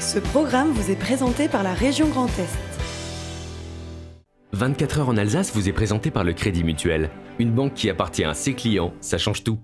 Ce programme vous est présenté par la région Grand Est. 24 heures en Alsace vous est présenté par le Crédit Mutuel. Une banque qui appartient à ses clients, ça change tout.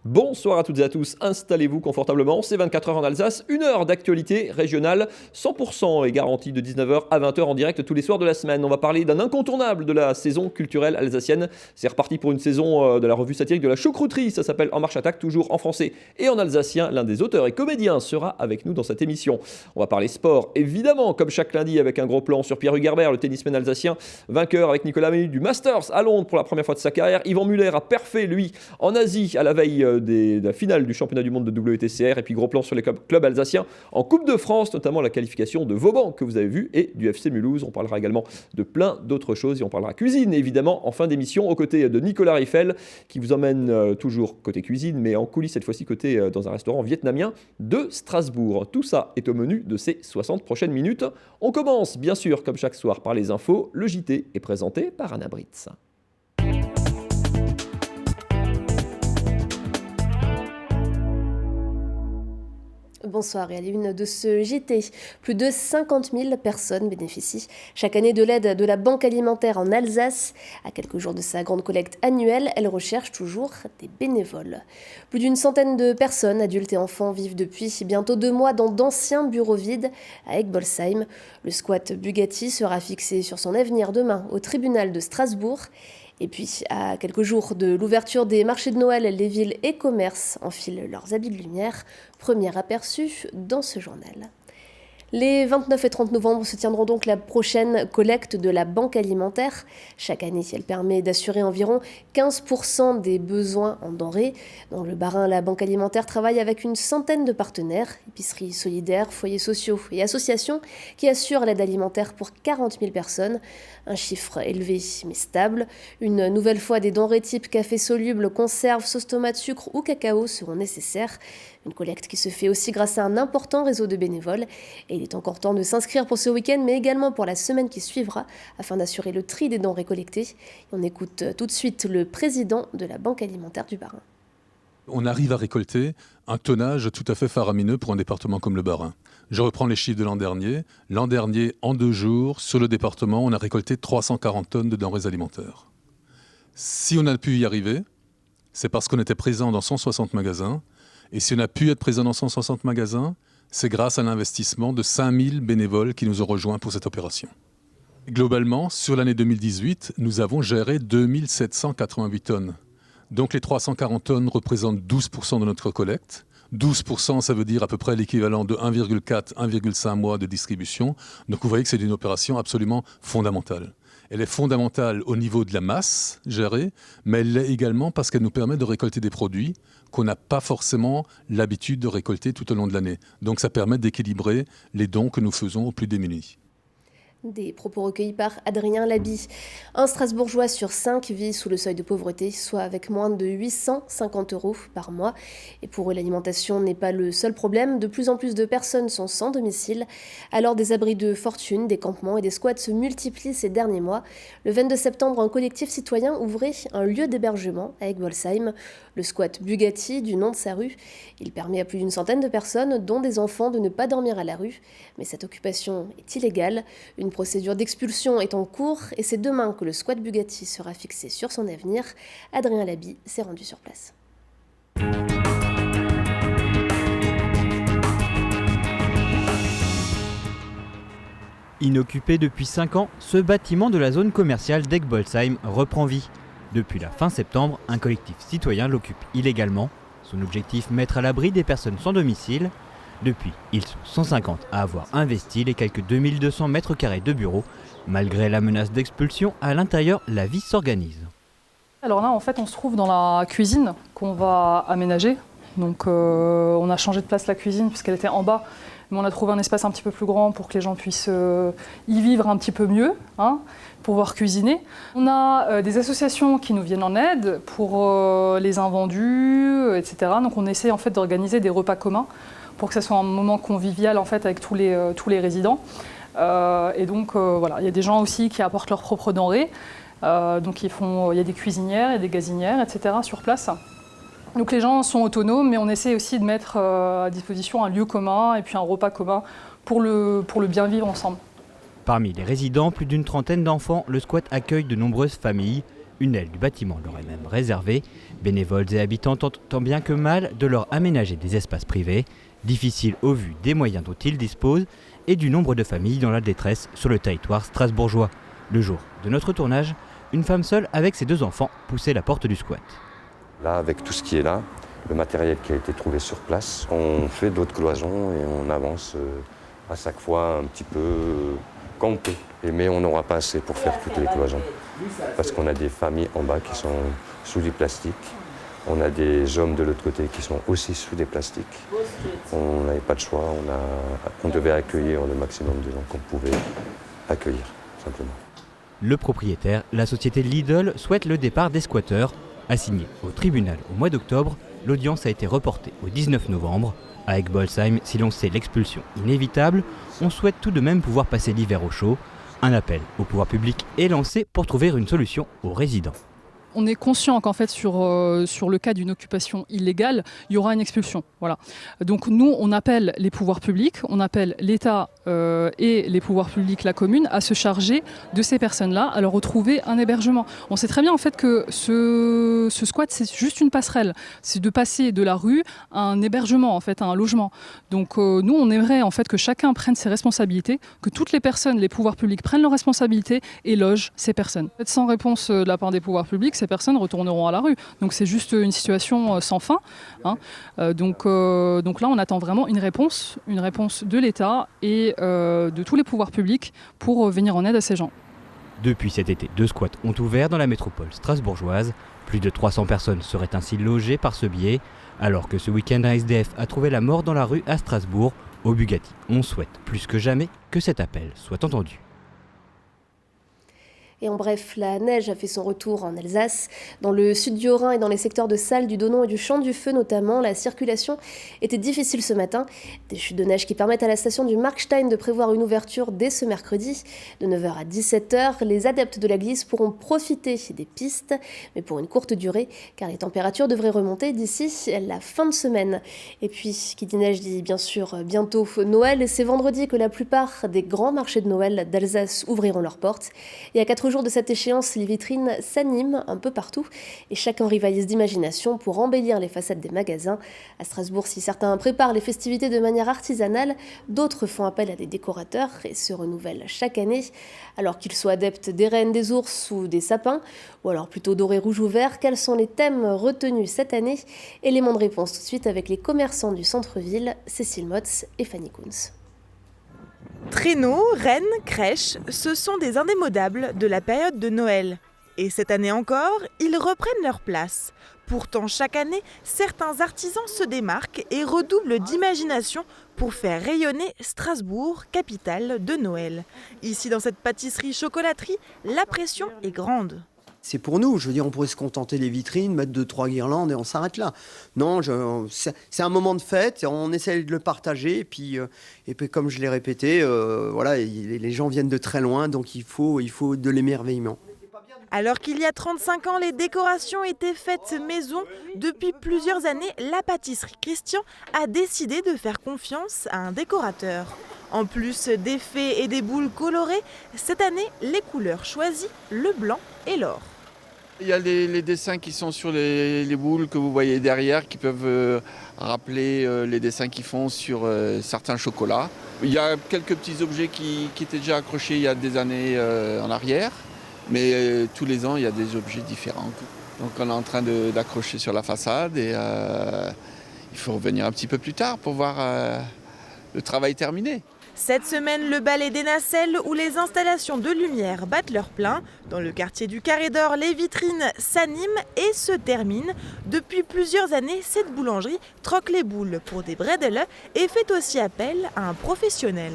Bonsoir à toutes et à tous, installez-vous confortablement, c'est 24 heures en Alsace, une heure d'actualité régionale, 100% est garantie de 19h à 20h en direct tous les soirs de la semaine. On va parler d'un incontournable de la saison culturelle alsacienne. C'est reparti pour une saison de la revue satirique de la choucrouterie, ça s'appelle En Marche Attaque, toujours en français et en alsacien. L'un des auteurs et comédiens sera avec nous dans cette émission. On va parler sport, évidemment, comme chaque lundi, avec un gros plan sur Pierre Hugerbert, le tennisman alsacien, vainqueur avec Nicolas Mahut du Masters à Londres pour la première fois de sa carrière. Yvan Muller a perfé, lui, en Asie, à la veille de la finale du championnat du monde de WTCR, et puis gros plan sur les clubs alsaciens en Coupe de France, notamment la qualification de Vauban que vous avez vu et du FC Mulhouse. On parlera également de plein d'autres choses et on parlera cuisine évidemment en fin d'émission aux côtés de Nicolas Riffel qui vous emmène toujours côté cuisine mais en coulisses cette fois-ci côté dans un restaurant vietnamien de Strasbourg. Tout ça est au menu de ces 60 prochaines minutes. On commence bien sûr comme chaque soir par les infos. Le JT est présenté par Anna Britz. Bonsoir, et à l'une de ce JT, plus de 50 000 personnes bénéficient chaque année de l'aide de la Banque alimentaire en Alsace. À quelques jours de sa grande collecte annuelle, elle recherche toujours des bénévoles. Plus d'une centaine de personnes, adultes et enfants, vivent depuis bientôt 2 mois dans d'anciens bureaux vides à Egbolsheim. Le squat Bugatti sera fixé sur son avenir demain au tribunal de Strasbourg. Et puis, à quelques jours de l'ouverture des marchés de Noël, les villes et commerces enfilent leurs habits de lumière. Premier aperçu dans ce journal. Les 29 et 30 novembre se tiendront donc la prochaine collecte de la Banque alimentaire. Chaque année, elle permet d'assurer environ 15% des besoins en denrées. Dans le Bas-Rhin, la Banque alimentaire travaille avec une centaine de partenaires, épiceries solidaires, foyers sociaux et associations qui assurent l'aide alimentaire pour 40 000 personnes. Un chiffre élevé mais stable. Une nouvelle fois, des denrées type café soluble, conserve, sauce tomate, sucre ou cacao seront nécessaires. Une collecte qui se fait aussi grâce à un important réseau de bénévoles. Et il est encore temps de s'inscrire pour ce week-end, mais également pour la semaine qui suivra, afin d'assurer le tri des dons récoltés. On écoute tout de suite le président de la Banque alimentaire du Bas-Rhin. On arrive à récolter un tonnage tout à fait faramineux pour un département comme le Bas-Rhin. Je reprends les chiffres de l'an dernier. L'an dernier, en 2 jours, sur le département, on a récolté 340 tonnes de denrées alimentaires. Si on a pu y arriver, c'est parce qu'on était présent dans 160 magasins. Et si on a pu être présent dans 160 magasins, c'est grâce à l'investissement de 5000 bénévoles qui nous ont rejoints pour cette opération. Globalement, sur l'année 2018, nous avons géré 2788 tonnes. Donc les 340 tonnes représentent 12% de notre collecte. 12%, ça veut dire à peu près l'équivalent de 1,4-1,5 mois de distribution. Donc vous voyez que c'est une opération absolument fondamentale. Elle est fondamentale au niveau de la masse gérée, mais elle l'est également parce qu'elle nous permet de récolter des produits qu'on n'a pas forcément l'habitude de récolter tout au long de l'année. Donc ça permet d'équilibrer les dons que nous faisons aux plus démunis. Des propos recueillis par Adrien Laby. Un Strasbourgeois sur 5 vit sous le seuil de pauvreté, soit avec moins de 850 € par mois. Et pour eux, l'alimentation n'est pas le seul problème. De plus en plus de personnes sont sans domicile. Alors des abris de fortune, des campements et des squats se multiplient ces derniers mois. Le 22 septembre, un collectif citoyen ouvrait un lieu d'hébergement à Egbolsheim, le squat Bugatti du nom de sa rue. Il permet à plus d'une centaine de personnes, dont des enfants, de ne pas dormir à la rue. Mais cette occupation est illégale. Une procédure d'expulsion est en cours et c'est demain que le squat Bugatti sera fixé sur son avenir. Adrien Laby s'est rendu sur place. Inoccupé depuis 5 ans, ce bâtiment de la zone commerciale d'Egbolsheim reprend vie. Depuis la fin septembre, un collectif citoyen l'occupe illégalement. Son objectif, mettre à l'abri des personnes sans domicile. Depuis, ils sont 150 à avoir investi les quelques 2200 mètres carrés de bureaux. Malgré la menace d'expulsion, à l'intérieur, la vie s'organise. Alors là, en fait, on se trouve dans la cuisine qu'on va aménager. Donc, on a changé de place la cuisine puisqu'elle était en bas. Mais on a trouvé un espace un petit peu plus grand pour que les gens puissent y vivre un petit peu mieux, pouvoir cuisiner. On a des associations qui nous viennent en aide pour les invendus, etc. Donc on essaie en fait d'organiser des repas communs pour que ce soit un moment convivial en fait avec tous les résidents. Et donc voilà, il y a des gens aussi qui apportent leurs propres denrées. Donc il y a des cuisinières et des gazinières, etc. sur place. Donc les gens sont autonomes, mais on essaie aussi de mettre à disposition un lieu commun et puis un repas commun pour le bien vivre ensemble. Parmi les résidents, plus d'une trentaine d'enfants, le squat accueille de nombreuses familles. Une aile du bâtiment leur est même réservée. Bénévoles et habitants tentent tant bien que mal de leur aménager des espaces privés, difficiles au vu des moyens dont ils disposent et du nombre de familles dans la détresse sur le territoire strasbourgeois. Le jour de notre tournage, une femme seule avec ses 2 enfants poussait la porte du squat. Là, avec tout ce qui est là, le matériel qui a été trouvé sur place, on fait d'autres cloisons et on avance à chaque fois un petit peu quand on peut. Mais on n'aura pas assez pour faire toutes les cloisons. Parce qu'on a des familles en bas qui sont sous du plastique. On a des hommes de l'autre côté qui sont aussi sous des plastiques. On n'avait pas de choix, on devait accueillir le maximum de gens qu'on pouvait accueillir, simplement. Le propriétaire, la société Lidl, souhaite le départ des squatteurs. Assigné au tribunal au mois d'octobre, l'audience a été reportée au 19 novembre. À Egbolsheim, si l'on sait l'expulsion inévitable, on souhaite tout de même pouvoir passer l'hiver au chaud. Un appel au pouvoir public est lancé pour trouver une solution aux résidents. On est conscient qu'en fait sur le cas d'une occupation illégale, il y aura une expulsion. Voilà. Donc nous, on appelle les pouvoirs publics, on appelle l'État et les pouvoirs publics, la commune, à se charger de ces personnes-là, à leur retrouver un hébergement. On sait très bien en fait que ce squat, c'est juste une passerelle. C'est de passer de la rue à un hébergement, en fait, à un logement. Donc nous, on aimerait en fait que chacun prenne ses responsabilités, que toutes les personnes, les pouvoirs publics prennent leurs responsabilités et logent ces personnes. Sans réponse de la part des pouvoirs publics, ces personnes retourneront à la rue. Donc c'est juste une situation sans fin. Hein. Donc là, on attend vraiment une réponse de l'État et de tous les pouvoirs publics pour venir en aide à ces gens. Depuis cet été, 2 squats ont ouvert dans la métropole strasbourgeoise. Plus de 300 personnes seraient ainsi logées par ce biais, alors que ce week-end, un SDF a trouvé la mort dans la rue à Strasbourg. Au Bugatti, on souhaite plus que jamais que cet appel soit entendu. Et en bref, la neige a fait son retour en Alsace. Dans le sud du Haut-Rhin et dans les secteurs de Salles, du Donon et du Champ du Feu notamment, la circulation était difficile ce matin. Des chutes de neige qui permettent à la station du Markstein de prévoir une ouverture dès ce mercredi. De 9h à 17h, les adeptes de la glisse pourront profiter des pistes, mais pour une courte durée, car les températures devraient remonter d'ici la fin de semaine. Et puis, qui dit neige dit bien sûr bientôt Noël. C'est vendredi que la plupart des grands marchés de Noël d'Alsace ouvriront leurs portes. Et à 4 jours de cette échéance, les vitrines s'animent un peu partout et chacun rivalise d'imagination pour embellir les façades des magasins. À Strasbourg, si certains préparent les festivités de manière artisanale, d'autres font appel à des décorateurs et se renouvellent chaque année. Alors qu'ils soient adeptes des rennes, des ours ou des sapins, ou alors plutôt doré, rouge ou vert, quels sont les thèmes retenus cette année? Élément de réponse tout de suite avec les commerçants du centre-ville, Cécile Motz et Fanny Kunz. Traîneaux, rennes, crèches, ce sont des indémodables de la période de Noël. Et cette année encore, ils reprennent leur place. Pourtant, chaque année, certains artisans se démarquent et redoublent d'imagination pour faire rayonner Strasbourg, capitale de Noël. Ici, dans cette pâtisserie-chocolaterie, la pression est grande. C'est pour nous, je veux dire, on pourrait se contenter des vitrines, mettre 2-3 guirlandes et on s'arrête là. Non, c'est un moment de fête, on essaie de le partager et puis comme je l'ai répété, voilà, les gens viennent de très loin, donc il faut de l'émerveillement. Alors qu'il y a 35 ans, les décorations étaient faites maison, depuis plusieurs années, la pâtisserie Christian a décidé de faire confiance à un décorateur. En plus des fées et des boules colorées, cette année, les couleurs choisies, le blanc et l'or. Il y a les dessins qui sont sur les boules que vous voyez derrière, qui peuvent rappeler les dessins qu'ils font sur certains chocolats. Il y a quelques petits objets qui étaient déjà accrochés il y a des années en arrière. Mais tous les ans, il y a des objets différents. Donc on est en train d'accrocher sur la façade et il faut revenir un petit peu plus tard pour voir le travail terminé. Cette semaine, le ballet des nacelles où les installations de lumière battent leur plein. Dans le quartier du Carré d'Or, les vitrines s'animent et se terminent. Depuis plusieurs années, cette boulangerie troque les boules pour des bredel et fait aussi appel à un professionnel.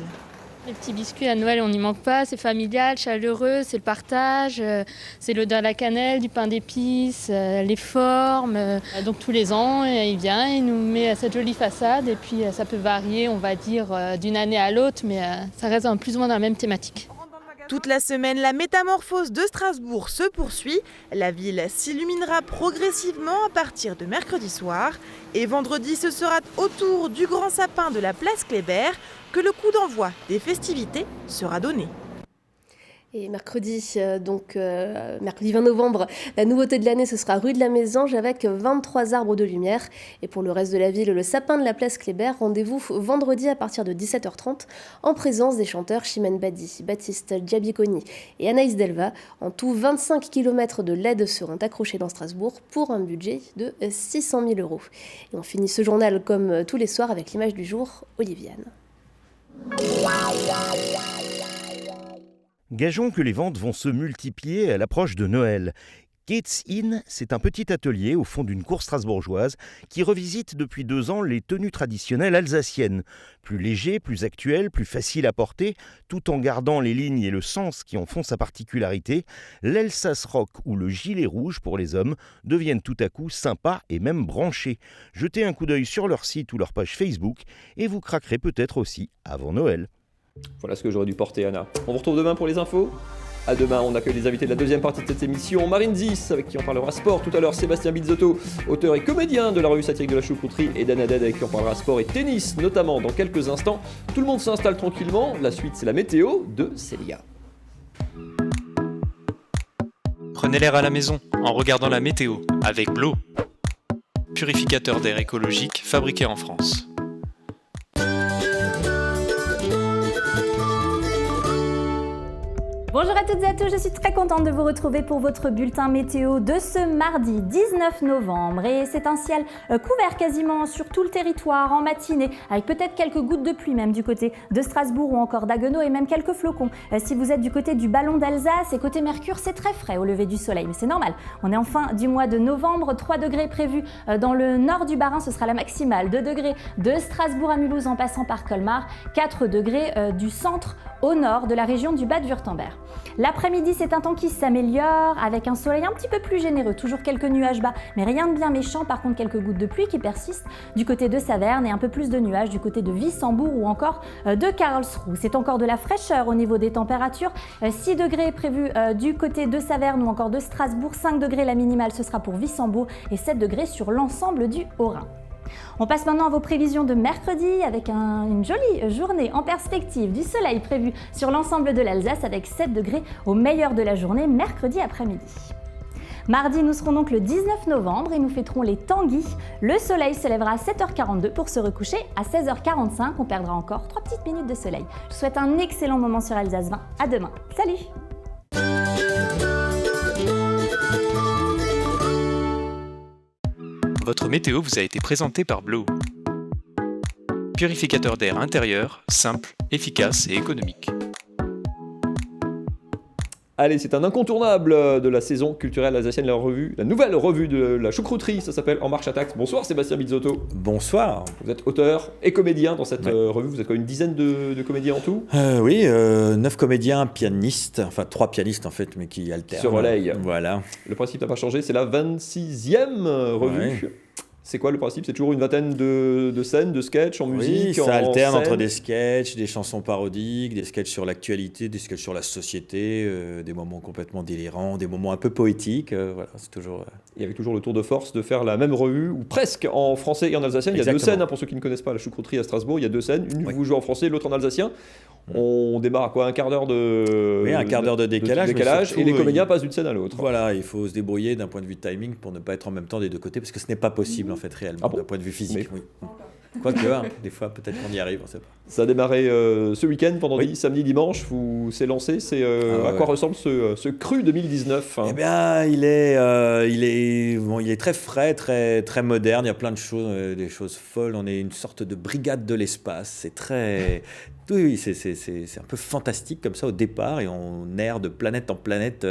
Les petits biscuits à Noël, on n'y manque pas, c'est familial, chaleureux, c'est le partage, c'est l'odeur de la cannelle, du pain d'épices, les formes. Donc tous les ans, il vient, il nous met cette jolie façade et puis ça peut varier, on va dire, d'une année à l'autre, mais ça reste plus ou moins dans la même thématique. Toute la semaine, la métamorphose de Strasbourg se poursuit. La ville s'illuminera progressivement à partir de mercredi soir. Et vendredi, ce sera au tour du grand sapin de la place Kléber que le coup d'envoi des festivités sera donné. Et mercredi 20 novembre, la nouveauté de l'année, ce sera rue de la Mésange avec 23 arbres de lumière. Et pour le reste de la ville, le sapin de la place Kléber, rendez-vous vendredi à partir de 17h30 en présence des chanteurs Chimène Badi, Baptiste Giabiconi et Anaïs Delva. En tout, 25 km de LED seront accrochés dans Strasbourg pour un budget de 600 000 €. Et on finit ce journal comme tous les soirs avec l'image du jour, Oliviane. Gageons que les ventes vont se multiplier à l'approche de Noël. Kids In, c'est un petit atelier au fond d'une cour strasbourgeoise qui revisite depuis 2 ans les tenues traditionnelles alsaciennes. Plus léger, plus actuel, plus facile à porter, tout en gardant les lignes et le sens qui en font sa particularité, l'Elsace Rock ou le gilet rouge pour les hommes deviennent tout à coup sympas et même branchés. Jetez un coup d'œil sur leur site ou leur page Facebook et vous craquerez peut-être aussi avant Noël. Voilà ce que j'aurais dû porter, Anna. On vous retrouve demain pour les infos. À demain, on accueille les invités de la deuxième partie de cette émission. Marine Zis, avec qui on parlera sport. Tout à l'heure, Sébastien Bizzotto, auteur et comédien de la revue satirique de la choucrouterie. Et Dan Haddad, avec qui on parlera sport et tennis, notamment dans quelques instants. Tout le monde s'installe tranquillement. La suite, c'est la météo de Célia. Prenez l'air à la maison en regardant la météo avec Blo. Purificateur d'air écologique fabriqué en France. Bonjour à toutes et à tous, je suis très contente de vous retrouver pour votre bulletin météo de ce mardi 19 novembre. Et c'est un ciel couvert quasiment sur tout le territoire en matinée, avec peut-être quelques gouttes de pluie même du côté de Strasbourg ou encore d'Haguenau et même quelques flocons. Si vous êtes du côté du Ballon d'Alsace et côté Mercure, c'est très frais au lever du soleil, mais c'est normal. On est en fin du mois de novembre, 3 degrés prévus dans le nord du Bas-Rhin, ce sera la maximale, 2 degrés de Strasbourg à Mulhouse en passant par Colmar, 4 degrés du centre au nord de la région du Bade-Wurtemberg. L'après-midi, c'est un temps qui s'améliore avec un soleil un petit peu plus généreux, toujours quelques nuages bas, mais rien de bien méchant, par contre quelques gouttes de pluie qui persistent du côté de Saverne et un peu plus de nuages du côté de Wissembourg ou encore de Karlsruhe. C'est encore de la fraîcheur au niveau des températures, 6 degrés prévus du côté de Saverne ou encore de Strasbourg, 5 degrés la minimale, ce sera pour Wissembourg et 7 degrés sur l'ensemble du Haut-Rhin. On passe maintenant à vos prévisions de mercredi avec une jolie journée en perspective, du soleil prévu sur l'ensemble de l'Alsace avec 7 degrés au meilleur de la journée mercredi après-midi. Mardi, nous serons donc le 19 novembre et nous fêterons les Tanguy. Le soleil se lèvera à 7h42 pour se recoucher à 16h45. On perdra encore 3 petites minutes de soleil. Je vous souhaite un excellent moment sur Alsace 20. À demain. Salut! Votre météo vous a été présenté par Blo. Purificateur d'air intérieur, simple, efficace et économique. Allez, c'est un incontournable de la saison culturelle alsacienne, la nouvelle revue de la choucrouterie, ça s'appelle En Marche Attaque. Bonsoir Sébastien Bizzotto. Bonsoir. Vous êtes auteur et comédien dans cette revue, vous êtes quoi, une dizaine de comédiens en tout? Oui, 9 comédiens, pianistes, enfin 3 pianistes en fait, mais qui alternent. Se relayent. Voilà. Le principe n'a pas changé, c'est la 26e revue. Ouais. C'est quoi le principe? C'est toujours une vingtaine de scènes, de sketchs en musique? Oui, ça alterne entre des sketchs, des chansons parodiques, des sketchs sur l'actualité, des sketchs sur la société, des moments complètement délirants, des moments un peu poétiques. Voilà, c'est toujours... Et avec toujours le tour de force de faire la même revue, ou presque en français et en alsacien. Il y a 2 scènes, pour ceux qui ne connaissent pas la choucrouterie à Strasbourg, il y a 2 scènes. Une vous jouez en français, l'autre en alsacien. On démarre à quoi, un quart d'heure de... Oui, un quart d'heure de décalage surtout, et les comédiens passent d'une scène à l'autre. Voilà, il faut se débrouiller d'un point de vue de timing pour ne pas être en même temps des deux côtés, parce que ce n'est pas possible en fait réellement, d'un point de vue physique. Oui. Quoique, des fois peut-être qu'on y arrive, on ne sait pas. Ça a démarré ce week-end, vendredi, samedi, dimanche, c'est lancé. À quoi ressemble ce cru 2019 Eh bien, il est très frais, très, très moderne, il y a plein de choses, des choses folles. On est une sorte de brigade de l'espace, c'est très... Oui, c'est un peu fantastique comme ça au départ et on erre de planète en planète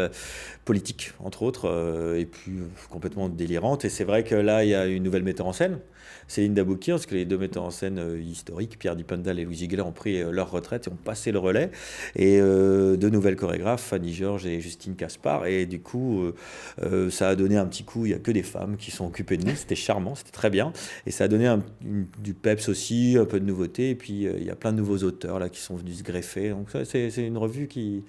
politique, entre autres, et puis complètement délirante. Et c'est vrai que là, il y a une nouvelle metteur en scène, Céline Daboukir, parce que les deux metteurs en scène historiques, Pierre Dipendal et Louis Ziegler, ont pris leur retraite et ont passé le relais. Et deux nouvelles chorégraphes, Fanny Georges et Justine Caspar. Et du coup, ça a donné un petit coup. Il n'y a que des femmes qui sont occupées de nous. C'était charmant, c'était très bien. Et ça a donné du peps aussi, un peu de nouveauté. Et puis, il y a plein de nouveaux auteurs là, qui sont venus se greffer. Donc, ça, c'est une revue qui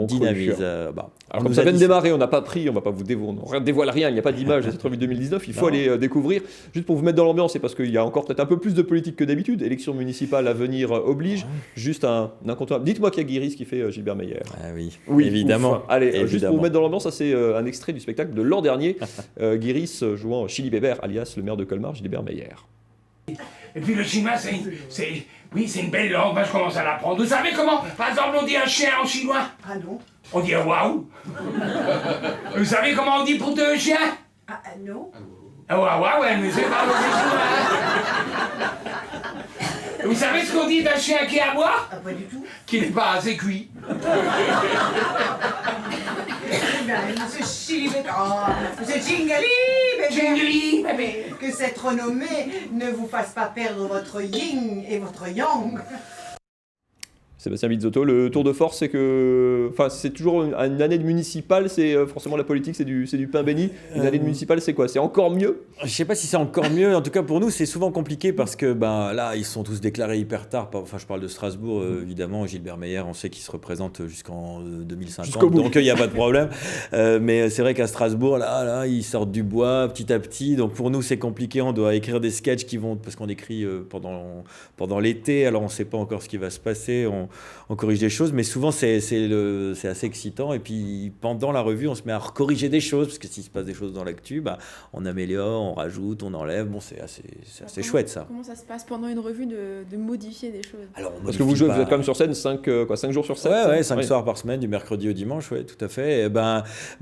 dynamise. Alors, comme ça vient de démarrer, on n'a pas pris, on ne va pas vous dévoiler, on ne dévoile rien, il n'y a pas d'image de cette revue 2019. Il faut aller découvrir. Juste pour vous mettre dans l'ambiance, c'est parce qu'il y a encore peut-être un peu plus de politique que d'habitude. Élection municipale à venir oblige. Juste un incontournable. Dites-moi qu'il y a Guiris qui fait Gilbert Meyer. Ah oui, évidemment. Ouf. Allez, juste pour vous mettre dans l'ambiance, ça c'est un extrait du spectacle de l'an dernier. Guiris jouant Chili Bébert, alias le maire de Colmar, Gilbert Meyer. Et puis le chinois, c'est une belle langue, moi je commence à l'apprendre. Vous savez comment, par exemple, on dit un chien en chinois? Ah non. On dit waouh. Vous savez comment on dit pour deux chiens? Ah non. Ah waouh, ouais, mais c'est pas chinois. Vous savez ce qu'on dit d'un chien qui est à boire? Pas du tout. Qui n'est pas assez cuit. Monsieur Chili Monsieur Jingali, bébé, que cette renommée ne vous fasse pas perdre votre yin et votre yang. Sébastien Bizzotto, le tour de force, c'est que, enfin, c'est toujours une année de municipale, c'est forcément la politique, c'est du pain béni. Une année de municipale, c'est quoi? C'est encore mieux? Je sais pas si c'est encore mieux. En tout cas, pour nous, c'est souvent compliqué parce que là, ils sont tous déclarés hyper tard. Enfin, je parle de Strasbourg, évidemment. Gilbert Meyer, on sait qu'il se représente jusqu'en 2050, donc il n'y a pas de problème. Mais c'est vrai qu'à Strasbourg, là, ils sortent du bois petit à petit. Donc pour nous, c'est compliqué. On doit écrire des sketchs parce qu'on écrit pendant l'été. Alors on ne sait pas encore ce qui va se passer. On corrige des choses, mais souvent c'est assez excitant. Et puis pendant la revue, on se met à corriger des choses, parce que s'il se passe des choses dans l'actu, on améliore, on rajoute, on enlève. Bon, c'est assez chouette ça. Comment ça se passe pendant une revue de modifier des choses? Alors, parce que vous êtes quand même sur scène 5 jours sur 7. Ouais, 5 soirs par semaine, du mercredi au dimanche, ouais, tout à fait. Et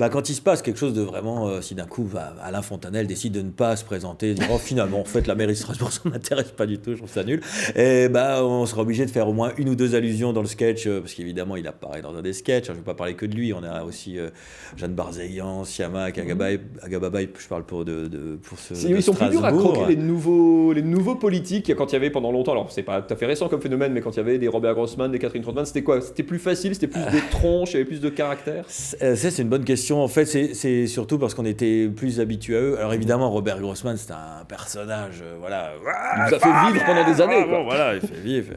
quand il se passe quelque chose de vraiment, si d'un coup Alain Fontanelle décide de ne pas se présenter, dire finalement, en fait, la mairie de Strasbourg, ça m'intéresse pas du tout, je trouve ça nul. Et on sera obligé de faire au moins une ou deux allusions dans le sketch, parce qu'évidemment il apparaît dans un des sketchs. Je ne vais pas parler que de lui, on a aussi Jeanne Barzéian, Siamak, Agababaï, je parle pour ce. Ils sont plus durs à croquer les nouveaux politiques. Quand il y avait pendant longtemps, alors c'est pas tout à fait récent comme phénomène, mais quand il y avait des Robert Grossman, des Catherine Trautmann, c'était quoi? C'était plus facile, c'était plus des tronches, il y avait plus de caractère? C'est une bonne question. En fait, c'est surtout parce qu'on était plus habitués à eux. Alors évidemment, Robert Grossman, c'est un personnage, il nous a fait vivre pendant des années. Voilà, il fait vivre.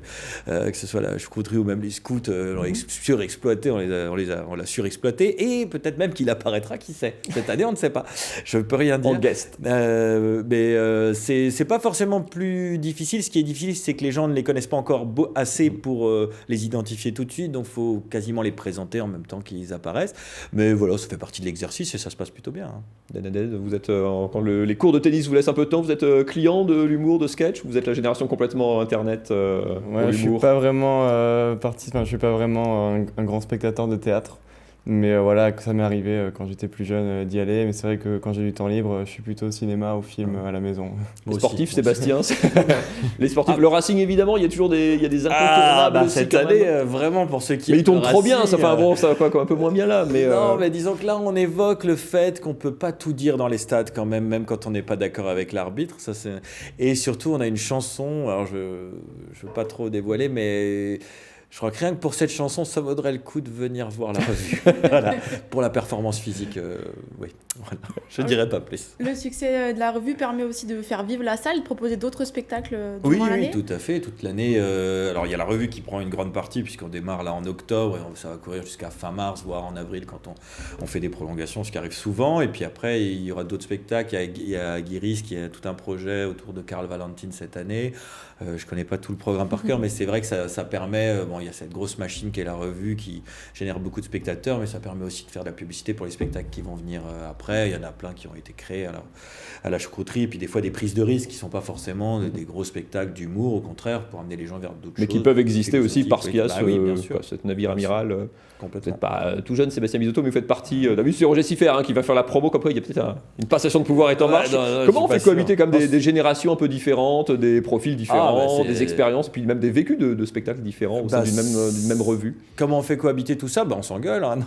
Que ce soit la choucrouterie ou même les scouts, on l'a surexploité, on l'a surexploité, et peut-être même qu'il apparaîtra, qui sait. Cette année, on ne sait pas. Je ne peux rien dire. En guest. Mais c'est pas forcément plus difficile. Ce qui est difficile, c'est que les gens ne les connaissent pas encore assez pour les identifier tout de suite, donc il faut quasiment les présenter en même temps qu'ils apparaissent. Mais voilà, ça fait partie de l'exercice et ça se passe plutôt bien. Vous êtes, quand les cours de tennis vous laissent un peu de temps, vous êtes client de l'humour, de sketch, ou vous êtes la génération complètement internet je suis pas vraiment je suis pas vraiment un grand spectateur de théâtre, mais que ça m'est arrivé quand j'étais plus jeune d'y aller. Mais c'est vrai que quand j'ai du temps libre, je suis plutôt au cinéma, au film, à la maison. Les sportifs, Sébastien, les sportifs, le Racing évidemment, il y a toujours des incontournables. Cette année, vraiment pour ceux qui. Mais ils tombent trop bien, ça va un peu moins bien là. Mais non, mais disons que là, on évoque le fait qu'on peut pas tout dire dans les stades quand même quand on n'est pas d'accord avec l'arbitre. Et surtout, on a une chanson. Alors je veux pas trop dévoiler, mais je crois que rien que pour cette chanson, ça vaudrait le coup de venir voir la revue. Voilà. Pour la performance physique, oui. Voilà. Je ne dirais pas plus. Le succès de la revue permet aussi de faire vivre la salle, de proposer d'autres spectacles durant l'année. Oui, tout à fait, toute l'année. Alors, il y a la revue qui prend une grande partie, puisqu'on démarre là en octobre, et ça va courir jusqu'à fin mars, voire en avril, quand on fait des prolongations, ce qui arrive souvent. Et puis après, il y aura d'autres spectacles. Il y a Guiris qui a tout un projet autour de Karl Valentin cette année. Je ne connais pas tout le programme par cœur, mais c'est vrai que ça permet... il y a cette grosse machine qui est la revue, qui génère beaucoup de spectateurs, mais ça permet aussi de faire de la publicité pour les spectacles qui vont venir après. Il y en a plein qui ont été créés à la choucrouterie, et puis des fois des prises de risques qui ne sont pas forcément des gros spectacles d'humour, au contraire, pour amener les gens vers d'autres choses. Mais qui peuvent exister aussi parce qu'il y a ce navire amiral. Complètement. Vous n'êtes pas tout jeune, Sébastien Bizzotto, mais vous faites partie... c'est Roger Siffert qui va faire la promo, comme quoi il y a peut-être une passation de pouvoir est en marche. Comment on fait cohabiter comme des générations un peu différentes, des profils différents, des expériences, puis même des vécus de spectacles différents au sein d'une même revue. Comment on fait cohabiter tout ça? On s'engueule. Hein,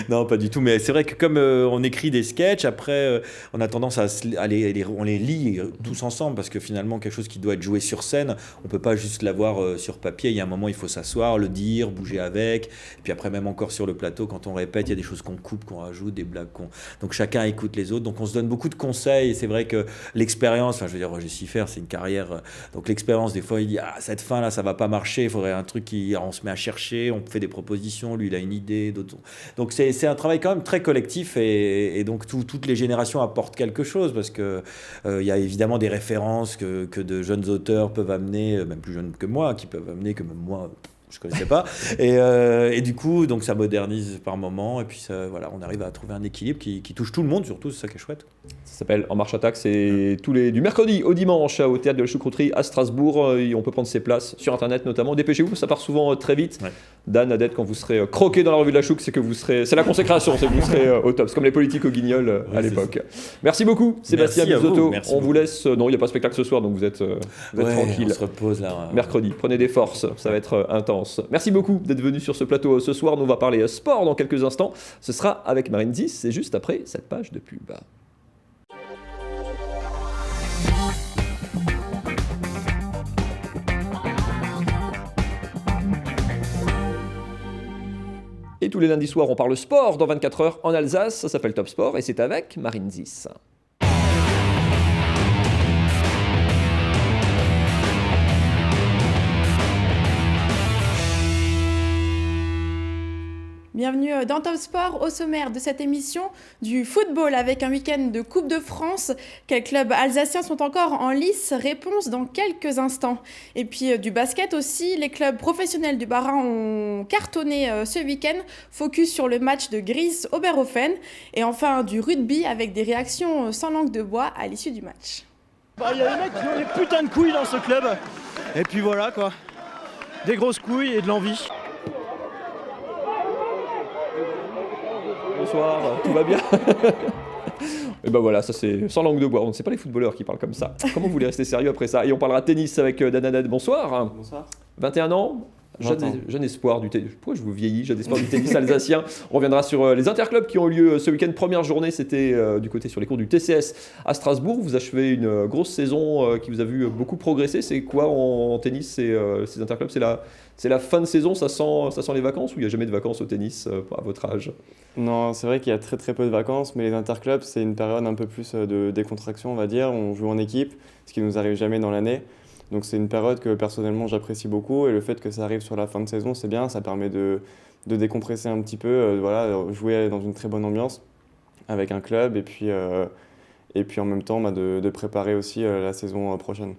non, pas du tout. Mais c'est vrai que comme on écrit des sketchs, après, on a tendance on les lit tous ensemble parce que finalement, quelque chose qui doit être joué sur scène, on peut pas juste l'avoir sur papier. Il y a un moment, il faut s'asseoir, le dire, bouger avec. Et puis après, même encore sur le plateau, quand on répète, il y a des choses qu'on coupe, qu'on rajoute, des blagues Donc chacun écoute les autres. Donc on se donne beaucoup de conseils. Et c'est vrai que l'expérience, je veux dire, Roger Siffert, c'est une carrière. Donc l'expérience, des fois, il dit cette fin là, ça va pas marcher. Il faudrait un truc on se met à chercher, on fait des propositions. Lui, il a une idée, d'autres. Donc c'est un travail quand même très collectif et donc toutes les générations apportent quelque chose parce que il y a évidemment des références que de jeunes auteurs peuvent amener, même plus jeunes que moi, qui peuvent amener que même moi je connaissais pas et du coup donc ça modernise par moment et puis ça, voilà, on arrive à trouver un équilibre qui touche tout le monde, surtout c'est ça qui est chouette. Ça s'appelle En Marche Attaque, c'est du mercredi au dimanche au théâtre de la Choucrouterie à Strasbourg. On peut prendre ses places sur internet notamment. Dépêchez-vous, ça part souvent très vite. Ouais. Dan, Adette, quand vous serez croqué dans la revue de la Chouc, c'est la consécration, c'est que vous serez au top. C'est comme les politiques au Guignol à l'époque. Merci beaucoup Sébastien Bizotto. On vous laisse. Non, il n'y a pas de spectacle ce soir, donc vous êtes tranquille. On se repose là. Mercredi, prenez des forces, ça va être intense. Merci beaucoup d'être venu sur ce plateau ce soir. Nous on va parler sport dans quelques instants. Ce sera avec Marine Zis, c'est juste après cette page de pub. Et tous les lundis soirs, on parle sport dans 24 heures en Alsace. Ça s'appelle Top Sport et c'est avec Marine Zis. Bienvenue dans Top Sport, au sommaire de cette émission, du football avec un week-end de Coupe de France. Quels clubs alsaciens sont encore en lice? Réponse dans quelques instants. Et puis du basket aussi, les clubs professionnels du Bas-Rhin ont cartonné ce week-end. Focus sur le match de Gries Oberhofen. Et enfin du rugby avec des réactions sans langue de bois à l'issue du match. Il y a des mecs qui ont des putains de couilles dans ce club. Et puis voilà quoi, des grosses couilles et de l'envie. Bonsoir, tout va bien? Et ben voilà, ça c'est sans langue de bois. On ne sait pas les footballeurs qui parlent comme ça. Comment vous voulez rester sérieux après ça? Et on parlera tennis avec Danadad. Bonsoir. Bonsoir. 21 ans. Jeune espoir du tennis. Pourquoi je vous vieillis? Jeune espoir du tennis alsacien. On reviendra sur les interclubs qui ont eu lieu ce week-end. Première journée, c'était du côté sur les cours du TCS à Strasbourg. Vous achevez une grosse saison qui vous a vu beaucoup progresser. C'est quoi en tennis ces interclubs? C'est la fin de saison, ça sent les vacances ou il n'y a jamais de vacances au tennis à votre âge? Non, c'est vrai qu'il y a très très peu de vacances, mais les interclubs, c'est une période un peu plus de décontraction, on va dire. On joue en équipe, ce qui nous arrive jamais dans l'année. Donc c'est une période que personnellement j'apprécie beaucoup et le fait que ça arrive sur la fin de saison, c'est bien, ça permet de décompresser un petit peu, jouer dans une très bonne ambiance avec un club et puis en même temps de préparer aussi la saison prochaine.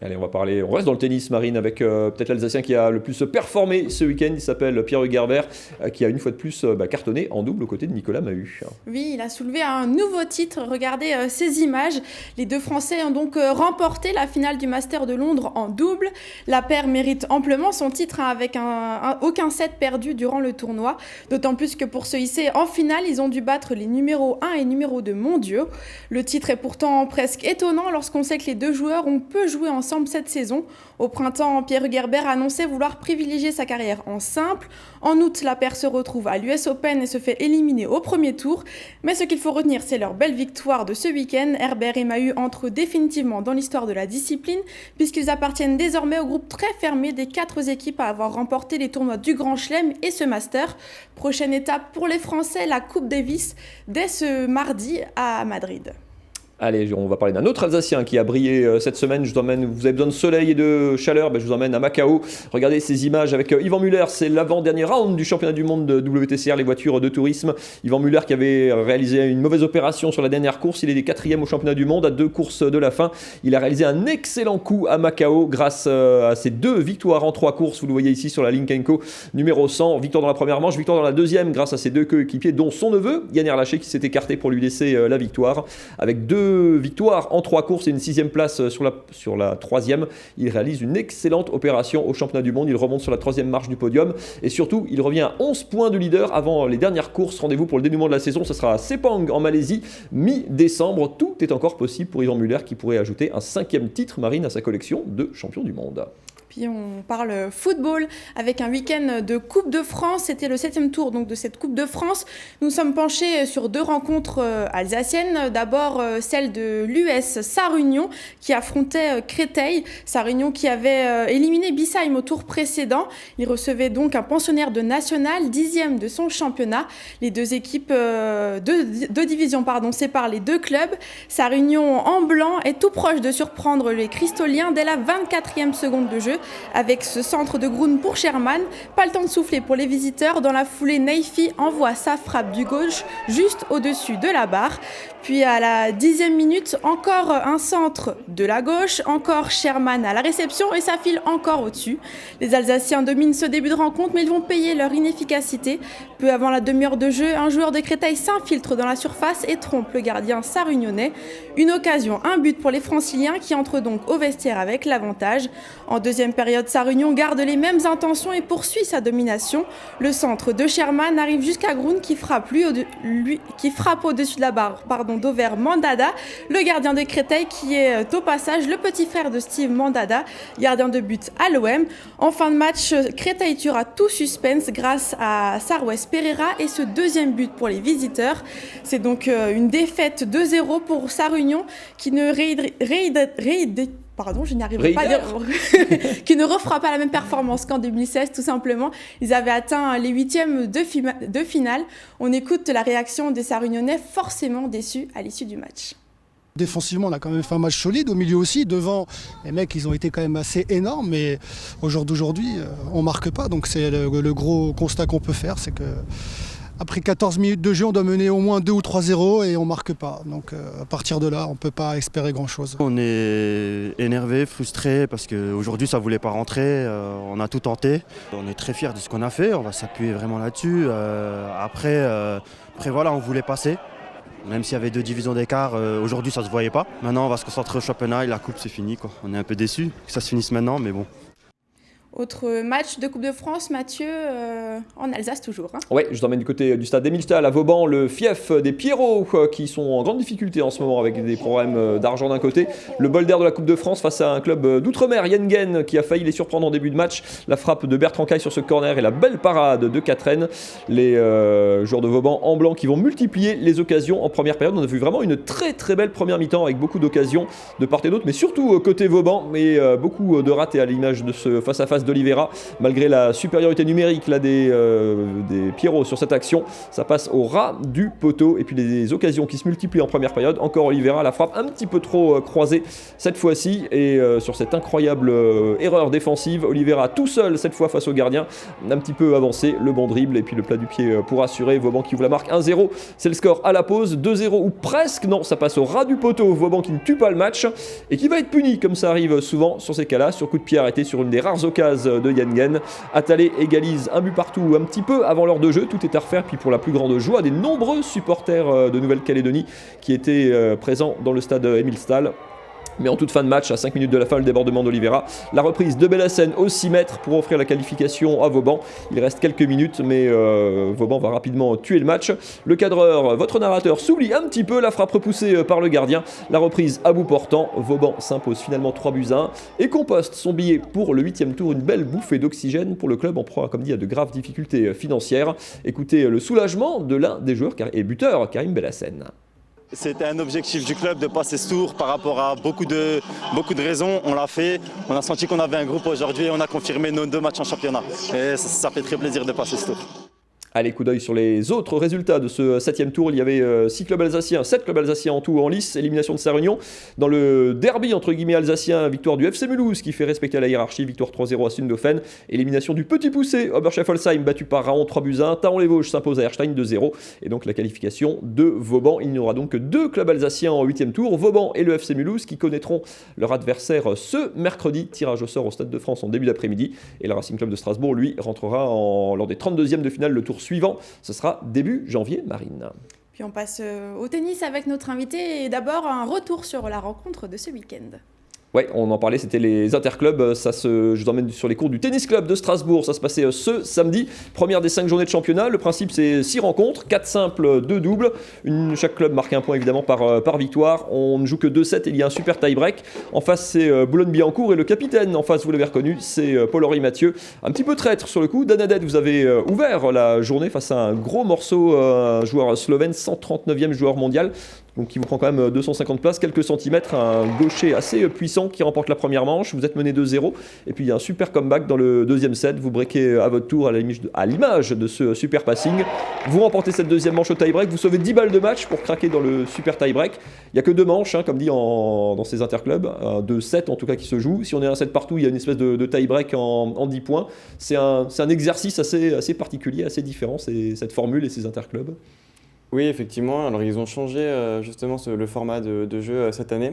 Allez, on reste dans le tennis, Marine, avec peut-être l'Alsacien qui a le plus performé ce week-end. Il s'appelle Pierre Hugerbert, qui a une fois de plus cartonné en double aux côtés de Nicolas Mahut. Oui, il a soulevé un nouveau titre. Regardez ces images. Les deux Français ont donc remporté la finale du Master de Londres en double. La paire mérite amplement son titre avec aucun set perdu durant le tournoi. D'autant plus que pour se hisser en finale, ils ont dû battre les numéros 1 et numéro 2 mondiaux. Le titre est pourtant presque étonnant lorsqu'on sait que les deux joueurs ont peu joué ensemble cette saison. Au printemps, Pierre Hugerbert annonçait vouloir privilégier sa carrière en simple. En août, la paire se retrouve à l'US Open et se fait éliminer au premier tour. Mais ce qu'il faut retenir, c'est leur belle victoire de ce week-end. Herbert et Mahut entrent définitivement dans l'histoire de la discipline, puisqu'ils appartiennent désormais au groupe très fermé des 4 équipes à avoir remporté les tournois du Grand Chelem et ce Master. Prochaine étape pour les Français, la Coupe Davis, dès ce mardi à Madrid. Allez, on va parler d'un autre Alsacien qui a brillé cette semaine. Vous avez besoin de soleil et de chaleur, je vous emmène à Macao. Regardez ces images avec Yvan Muller, c'est l'avant-dernier round du championnat du monde de WTCR, les voitures de tourisme. Yvan Muller qui avait réalisé une mauvaise opération sur la dernière course, il est 4e au championnat du monde à 2 courses de la fin. Il a réalisé un excellent coup à Macao grâce à ses 2 victoires en 3 courses. Vous le voyez ici sur la Lynk & Co numéro 100. Victoire dans la première manche, victoire dans la deuxième grâce à ses 2 coéquipiers, dont son neveu, Yann Erlaché, qui s'est écarté pour lui laisser la victoire. Avec 2 victoires en 3 courses et une 6e place sur la 3e. Il réalise une excellente opération au championnat du monde. Il remonte sur la 3e marche du podium et surtout il revient à 11 points de leader avant les dernières courses. Rendez-vous pour le dénouement de la saison, ce sera à Sepang en Malaisie mi-décembre. Tout est encore possible pour Yvan Muller qui pourrait ajouter un 5e titre, Marine, à sa collection de champion du monde. Puis on parle football avec un week-end de Coupe de France. C'était le 7e tour donc, de cette Coupe de France. Nous sommes penchés sur 2 rencontres alsaciennes. D'abord celle de l'US Sarre-Union qui affrontait Créteil. Sarre-Union qui avait éliminé Bissheim au tour précédent. Il recevait donc un pensionnaire de national, 10e de son championnat. Les 2 équipes, deux divisions séparent les 2 clubs. Sarre-Union en blanc est tout proche de surprendre les Cristoliens dès la 24e seconde de jeu avec ce centre de Grun pour Sherman. Pas le temps de souffler pour les visiteurs. Dans la foulée, Neifi envoie sa frappe du gauche juste au-dessus de la barre. Puis à la 10e minute, encore un centre de la gauche, encore Sherman à la réception et ça file encore au-dessus. Les Alsaciens dominent ce début de rencontre mais ils vont payer leur inefficacité. Peu avant la demi-heure de jeu, un joueur de Créteil s'infiltre dans la surface et trompe le gardien sarre-unionnais. Une occasion, un but pour les Franciliens qui entrent donc au vestiaire avec l'avantage. En deuxième période, Sarre-Union garde les mêmes intentions et poursuit sa domination. Le centre de Sherman arrive jusqu'à Grun qui frappe au-dessus de la barre d'Over Mandada, le gardien de Créteil qui est au passage le petit frère de Steve Mandada, gardien de but à l'OM. En fin de match, Créteil tuera tout suspense grâce à Sarwes Pereira et ce 2e but pour les visiteurs. C'est donc une défaite 2-0 pour Sarre-Union qui ne qui ne refera pas la même performance qu'en 2016 tout simplement. Ils avaient atteint les 8e de finale. On écoute la réaction des Sarre-Unionnais forcément déçus à l'issue du match. Défensivement, on a quand même fait un match solide. Au milieu aussi, devant, les mecs, ils ont été quand même assez énormes. Mais au jour d'aujourd'hui, on ne marque pas. Donc c'est le gros constat qu'on peut faire, c'est que après 14 minutes de jeu, on doit mener au moins 2 ou 3-0 et on ne marque pas. Donc à partir de là, on ne peut pas espérer grand-chose. On est énervé, frustré parce qu'aujourd'hui ça ne voulait pas rentrer. On a tout tenté. On est très fiers de ce qu'on a fait. On va s'appuyer vraiment là-dessus. Après voilà, on voulait passer. Même s'il y avait 2 divisions d'écart, aujourd'hui ça ne se voyait pas. Maintenant on va se concentrer au championnat et la coupe c'est fini, quoi. On est un peu déçus que ça se finisse maintenant, mais bon. Autre match de Coupe de France, Mathieu, en Alsace toujours. Ouais, je t'emmène du côté du stade Emilstal à Vauban, le fief des Pierrots qui sont en grande difficulté en ce moment avec des problèmes d'argent d'un côté. Le bol d'air de la Coupe de France face à un club d'outre-mer, Yengen, qui a failli les surprendre en début de match. La frappe de Bertrand Caille sur ce corner et la belle parade de Quatraine. Les joueurs de Vauban en blanc qui vont multiplier les occasions en première période. On a vu vraiment une très très belle première mi-temps avec beaucoup d'occasions de part et d'autre, mais surtout côté Vauban, mais beaucoup de ratés à l'image de ce face-à-face d'Oliveira. Malgré la supériorité numérique là, des Pierrots sur cette action, ça passe au ras du poteau. Et puis les occasions qui se multiplient en première période. Encore Oliveira, la frappe un petit peu trop croisée cette fois-ci. Et sur cette incroyable erreur défensive, Oliveira tout seul cette fois face au gardien, un petit peu avancé, le bon dribble et puis le plat du pied pour assurer. Vauban qui ouvre la marque 1-0, c'est le score à la pause. 2-0 ou presque, non, ça passe au ras du poteau. Vauban qui ne tue pas le match et qui va être puni comme ça arrive souvent sur ces cas-là, sur coup de pied arrêté sur une des rares occasions de Yengen. Attalé égalise un but partout un petit peu avant l'heure de jeu. Tout est à refaire, puis pour la plus grande joie des nombreux supporters de Nouvelle-Calédonie qui étaient présents dans le stade Emilstal. Mais en toute fin de match, à 5 minutes de la fin, le débordement d'Oliveira. La reprise de Bellassène au 6 mètres pour offrir la qualification à Vauban. Il reste quelques minutes, mais Vauban va rapidement tuer le match. Le cadreur, votre narrateur, s'oublie un petit peu. La frappe repoussée par le gardien. La reprise à bout portant. Vauban s'impose finalement 3-1 et composte son billet pour le 8e tour. Une belle bouffée d'oxygène pour le club en proie, comme dit, à de graves difficultés financières. Écoutez le soulagement de l'un des joueurs et buteur, Karim Bellassène. C'était un objectif du club de passer ce tour par rapport à beaucoup de raisons. On l'a fait, on a senti qu'on avait un groupe aujourd'hui et on a confirmé nos 2 matchs en championnat. Et ça fait très plaisir de passer ce tour. Allez, coup d'œil sur les autres résultats de ce 7e tour. Il y avait 7 clubs alsaciens en tout en lice. Élimination de Sarre-Union. Dans le derby entre guillemets alsacien, victoire du FC Mulhouse qui fait respecter la hiérarchie. Victoire 3-0 à Sundofen. Élimination du petit poussé. Oberchef-Holzheim battu par Raon 3-1. Taon-les-Vosges s'impose à Erstein 2-0. Et donc la qualification de Vauban. Il n'y aura donc que 2 clubs alsaciens en 8e tour. Vauban et le FC Mulhouse qui connaîtront leur adversaire ce mercredi. Tirage au sort au Stade de France en début d'après-midi. Et le Racing Club de Strasbourg, lui, rentrera lors des 32e de finale. Le tour suivant, ce sera début janvier, Marine. Puis on passe au tennis avec notre invité et d'abord un retour sur la rencontre de ce week-end. Ouais, on en parlait, c'était les interclubs. Je vous emmène sur les cours du tennis club de Strasbourg. Ça se passait ce samedi, première des 5 journées de championnat. Le principe, c'est 6 rencontres, 4 simples, 2 doubles. Chaque club marque un point évidemment par victoire. On ne joue que 2 sets, il y a un super tie-break. En face, c'est Boulogne-Billancourt et le capitaine. En face, vous l'avez reconnu, c'est Paul-Henri Mathieu. Un petit peu traître sur le coup. Dan Hadad, vous avez ouvert la journée face à un gros morceau, un joueur slovène, 139e joueur mondial. Donc qui vous prend quand même 250 places, quelques centimètres, un gaucher assez puissant qui remporte la première manche. Vous êtes mené 2-0 et puis il y a un super comeback dans le deuxième set. Vous breakez à votre tour à l'image de ce super passing. Vous remportez cette deuxième manche au tie-break. Vous sauvez 10 balles de match pour craquer dans le super tie-break. Il n'y a que 2 manches, comme dit dans ces interclubs, 2-7 en tout cas qui se jouent. Si on est un set partout, il y a une espèce de tie-break en 10 points. C'est un exercice assez particulier, assez différent, cette formule et ces interclubs. Oui, effectivement. Alors, ils ont changé justement le format de jeu cette année.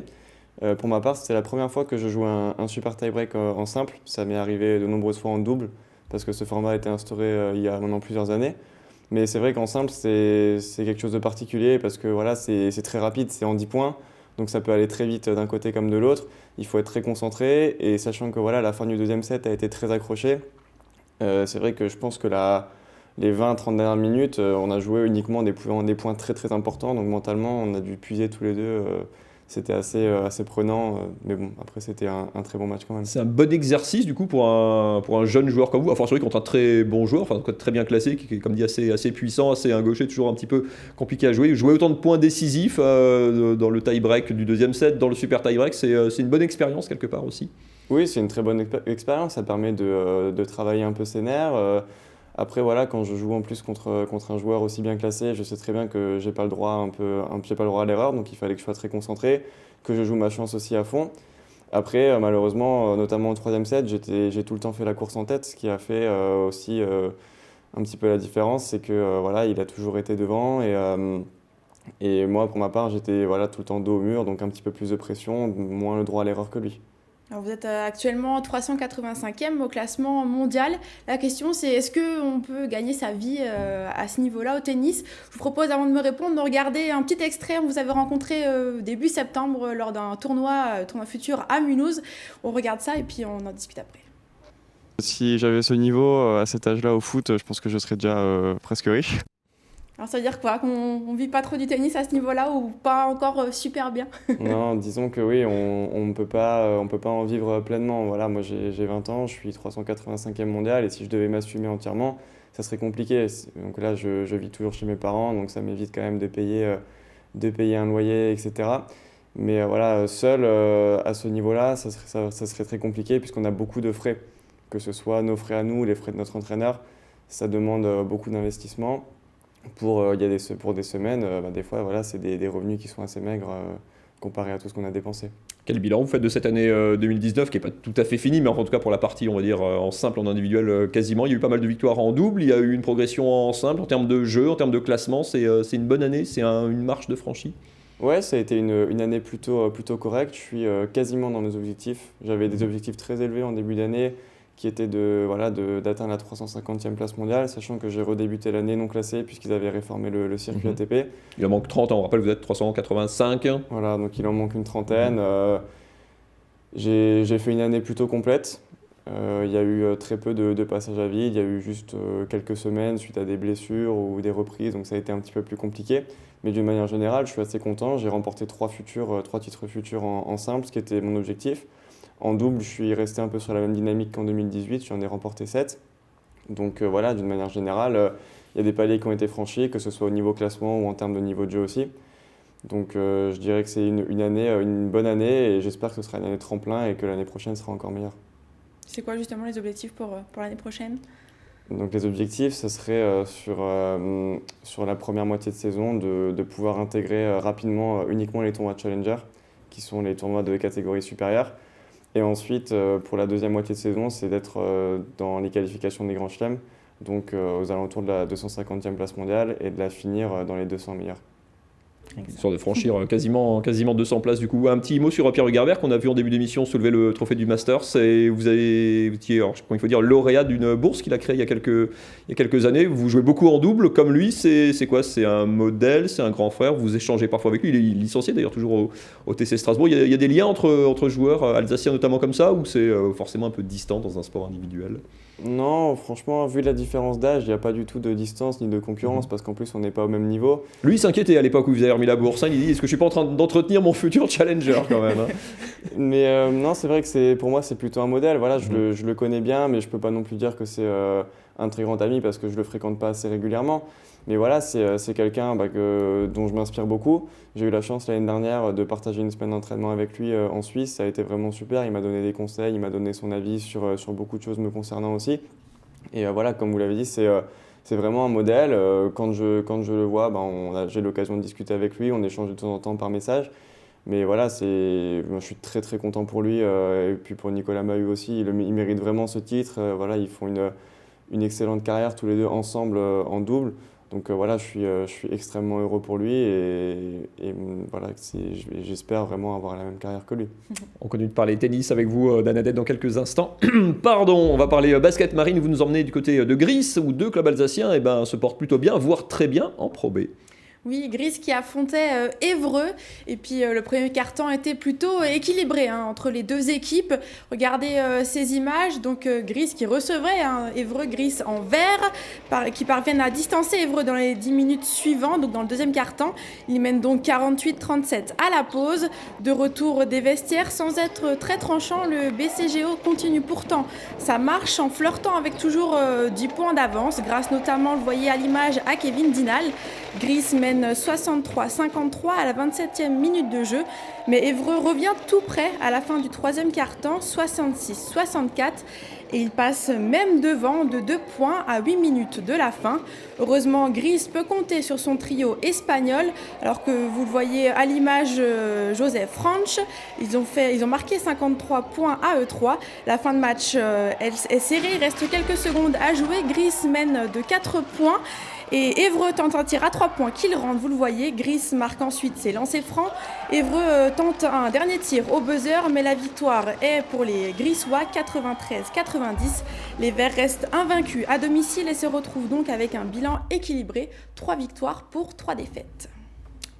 Pour ma part, c'était la première fois que je jouais un super tie-break en simple. Ça m'est arrivé de nombreuses fois en double, parce que ce format a été instauré il y a maintenant plusieurs années. Mais c'est vrai qu'en simple, c'est quelque chose de particulier, parce que voilà, c'est très rapide, c'est en 10 points. Donc ça peut aller très vite d'un côté comme de l'autre. Il faut être très concentré. Et sachant que voilà, la fin du deuxième set a été très accrochée, c'est vrai que je pense que les 20-30 dernières minutes, on a joué uniquement des points très très importants. Donc mentalement, on a dû puiser tous les deux. C'était assez prenant. Mais bon, après, c'était un très bon match quand même. C'est un bon exercice du coup pour un jeune joueur comme vous. Enfin, c'est vrai contre un très bon joueur, enfin très bien classé, qui est comme dit assez puissant, un gaucher toujours un petit peu compliqué à jouer. Jouer autant de points décisifs dans le tie-break du deuxième set, dans le super tie-break, c'est une bonne expérience quelque part aussi. Oui, c'est une très bonne expérience. Ça permet de travailler un peu ses nerfs. Après, voilà, quand je joue en plus contre un joueur aussi bien classé, je sais très bien que j'ai pas le droit à l'erreur, donc il fallait que je sois très concentré, que je joue ma chance aussi à fond. Après, malheureusement, notamment au troisième set, j'ai tout le temps fait la course en tête, ce qui a fait aussi un petit peu la différence, c'est que voilà, il a toujours été devant et moi, pour ma part, j'étais voilà, tout le temps dos au mur, donc un petit peu plus de pression, moins le droit à l'erreur que lui. Alors vous êtes actuellement 385e au classement mondial. La question c'est est-ce qu'on peut gagner sa vie à ce niveau-là au tennis? Je vous propose avant de me répondre de regarder un petit extrait. On vous avait rencontré début septembre lors d'un tournoi futur à Mulhouse. On regarde ça et puis on en discute après. Si j'avais ce niveau à cet âge-là au foot, je pense que je serais déjà presque riche. Alors ça veut dire quoi? Qu'on ne vit pas trop du tennis à ce niveau-là ou pas encore super bien? Non, disons que oui, on ne peut pas en vivre pleinement. Voilà, moi j'ai 20 ans, je suis 385e mondial et si je devais m'assumer entièrement, ça serait compliqué. Donc là, je vis toujours chez mes parents, donc ça m'évite quand même de payer un loyer, etc. Mais voilà, seul à ce niveau-là, ça serait très compliqué puisqu'on a beaucoup de frais. Que ce soit nos frais à nous, les frais de notre entraîneur, ça demande beaucoup d'investissement. Pour des semaines, des fois, voilà, c'est des revenus qui sont assez maigres comparé à tout ce qu'on a dépensé. Quel bilan vous faites de cette année 2019 qui n'est pas tout à fait finie, mais en tout cas pour la partie, on va dire, en simple, en individuel, quasiment. Il y a eu pas mal de victoires en double, il y a eu une progression en simple, en termes de jeu, en termes de classement. C'est une bonne année, c'est une marche de franchie. Ouais, ça a été une année plutôt correcte. Je suis quasiment dans mes objectifs. J'avais des objectifs très élevés en début d'année, qui était d'atteindre la 350e place mondiale, sachant que j'ai redébuté l'année non classée puisqu'ils avaient réformé le circuit ATP. Il en manque 30, on rappelle, vous êtes 385. Voilà, donc il en manque une trentaine. J'ai fait une année plutôt complète. Il y a eu très peu de passages à vide, il y a eu juste quelques semaines suite à des blessures ou des reprises, donc ça a été un petit peu plus compliqué. Mais d'une manière générale, je suis assez content. J'ai remporté 3 titres futurs en simple, ce qui était mon objectif. En double, je suis resté un peu sur la même dynamique qu'en 2018, j'en ai remporté 7. Donc voilà, d'une manière générale, il y a des paliers qui ont été franchis, que ce soit au niveau classement ou en termes de niveau de jeu aussi. Donc je dirais que c'est une bonne année et j'espère que ce sera une année tremplin et que l'année prochaine sera encore meilleure. C'est quoi justement les objectifs pour l'année prochaine? Donc les objectifs, ce serait sur la première moitié de saison de pouvoir intégrer rapidement uniquement les tournois Challenger, qui sont les tournois de catégorie supérieure. Et ensuite, pour la deuxième moitié de saison, c'est d'être dans les qualifications des Grands Chelems, donc aux alentours de la 250e place mondiale et de la finir dans les 200 meilleurs. Histoire de franchir quasiment 200 places du coup. Un petit mot sur Pierre Hugerbert qu'on a vu en début d'émission soulever le trophée du Masters. Vous étiez, alors, je crois qu'il faut dire, lauréat d'une bourse qu'il a créée il y a quelques années. Vous jouez beaucoup en double comme lui. C'est quoi? C'est un modèle, c'est un grand frère. Vous échangez parfois avec lui. Il est licencié d'ailleurs toujours au TC Strasbourg. Il y a des liens entre joueurs alsaciens notamment comme ça, ou c'est forcément un peu distant dans un sport individuel? Non, franchement, vu la différence d'âge, il n'y a pas du tout de distance ni de concurrence parce qu'en plus on n'est pas au même niveau. Lui il s'inquiétait à l'époque où vous avez remis la bourse, il dit est-ce que je suis pas en train d'entretenir mon futur challenger quand même Mais non, c'est vrai que pour moi c'est plutôt un modèle, voilà, je le connais bien mais je peux pas non plus dire que c'est un très grand ami parce que je le fréquente pas assez régulièrement. Mais voilà, c'est quelqu'un dont je m'inspire beaucoup. J'ai eu la chance l'année dernière de partager une semaine d'entraînement avec lui en Suisse. Ça a été vraiment super. Il m'a donné des conseils, il m'a donné son avis sur beaucoup de choses me concernant aussi. Et voilà, comme vous l'avez dit, c'est vraiment un modèle. Quand je le vois, j'ai l'occasion de discuter avec lui. On échange de temps en temps par message. Mais voilà, moi, je suis très très content pour lui. Et puis pour Nicolas Mahut aussi, il mérite vraiment ce titre. Voilà, ils font une excellente carrière tous les deux ensemble en double. Donc voilà, je suis extrêmement heureux pour lui et voilà, j'espère vraiment avoir la même carrière que lui. On continue de parler tennis avec vous, Danadette, dans quelques instants. Pardon, on va parler basket. Marine, vous nous emmenez du côté de Gris, où deux clubs alsaciens se portent plutôt bien, voire très bien en Pro B. Oui, Gris qui affrontait Évreux. Et puis le premier quart-temps était plutôt équilibré entre les deux équipes. Regardez ces images. Donc Gris qui recevrait Évreux, Gris en vert, qui parviennent à distancer Évreux dans les 10 minutes suivantes. Donc dans le deuxième quart-temps, ils mènent donc 48-37 à la pause. De retour des vestiaires, sans être très tranchant, le BCGO continue pourtant sa marche en flirtant avec toujours 10 points d'avance, grâce notamment, vous voyez à l'image, à Kevin Dinal. Gris mène 63-53 à la 27e minute de jeu, mais Évreux revient tout près à la fin du troisième quart-temps, 66-64, et il passe même devant de 2 points à 8 minutes de la fin. Heureusement, Gris peut compter sur son trio espagnol, alors que vous le voyez à l'image, Joseph Franch, ils ont marqué 53 points à eux 3. La fin de match est serrée, il reste quelques secondes à jouer, Gris mène de 4 points. Et Évreux tente un tir à 3 points qu'il rentre, vous le voyez. Gris marque ensuite ses lancers francs. Évreux tente un dernier tir au buzzer, mais la victoire est pour les Grisois, 93-90. Les Verts restent invaincus à domicile et se retrouvent donc avec un bilan équilibré. 3 victoires pour 3 défaites.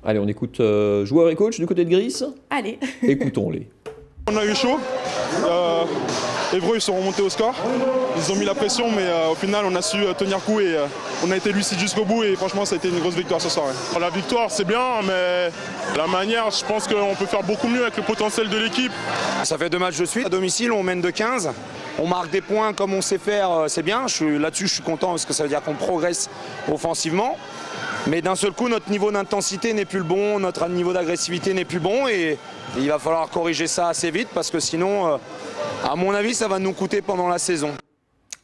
Allez, on écoute joueurs et coach du côté de Gris. Allez. Écoutons-les. On a eu chaud. Évreux, ils sont remontés au score. Ils ont mis la pression, mais au final, on a su tenir coup et on a été lucide jusqu'au bout. Et franchement, ça a été une grosse victoire ce soir. Ouais. La victoire, c'est bien, mais la manière, je pense qu'on peut faire beaucoup mieux avec le potentiel de l'équipe. Ça fait 2 matchs de suite. À domicile, on mène de 15. On marque des points comme on sait faire, c'est bien. Là-dessus, je suis content parce que ça veut dire qu'on progresse offensivement. Mais d'un seul coup, notre niveau d'intensité n'est plus le bon, notre niveau d'agressivité n'est plus bon et il va falloir corriger ça assez vite parce que sinon, à mon avis, ça va nous coûter pendant la saison.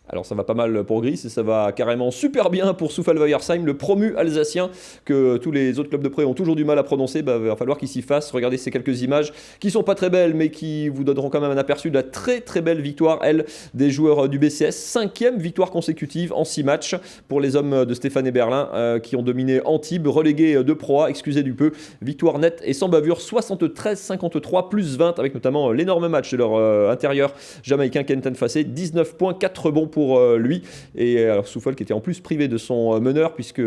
Alors ça va pas mal pour Gris et ça va carrément super bien pour Soufal-Weyerheim, le promu alsacien que tous les autres clubs de près ont toujours du mal à prononcer. Il va falloir qu'il s'y fasse. Regardez ces quelques images qui sont pas très belles mais qui vous donneront quand même un aperçu de la très très belle victoire, des joueurs du BCS. 5e victoire consécutive en 6 matchs pour les hommes de Stéphane Eberlin qui ont dominé Antibes, relégué de Pro A, excusez du peu. Victoire nette et sans bavure, 73-53 plus 20 avec notamment l'énorme match de leur intérieur jamaïcain Kenton Fassé, 19 points, 4 rebonds pour lui. Et alors Soufal qui était en plus privé de son meneur puisque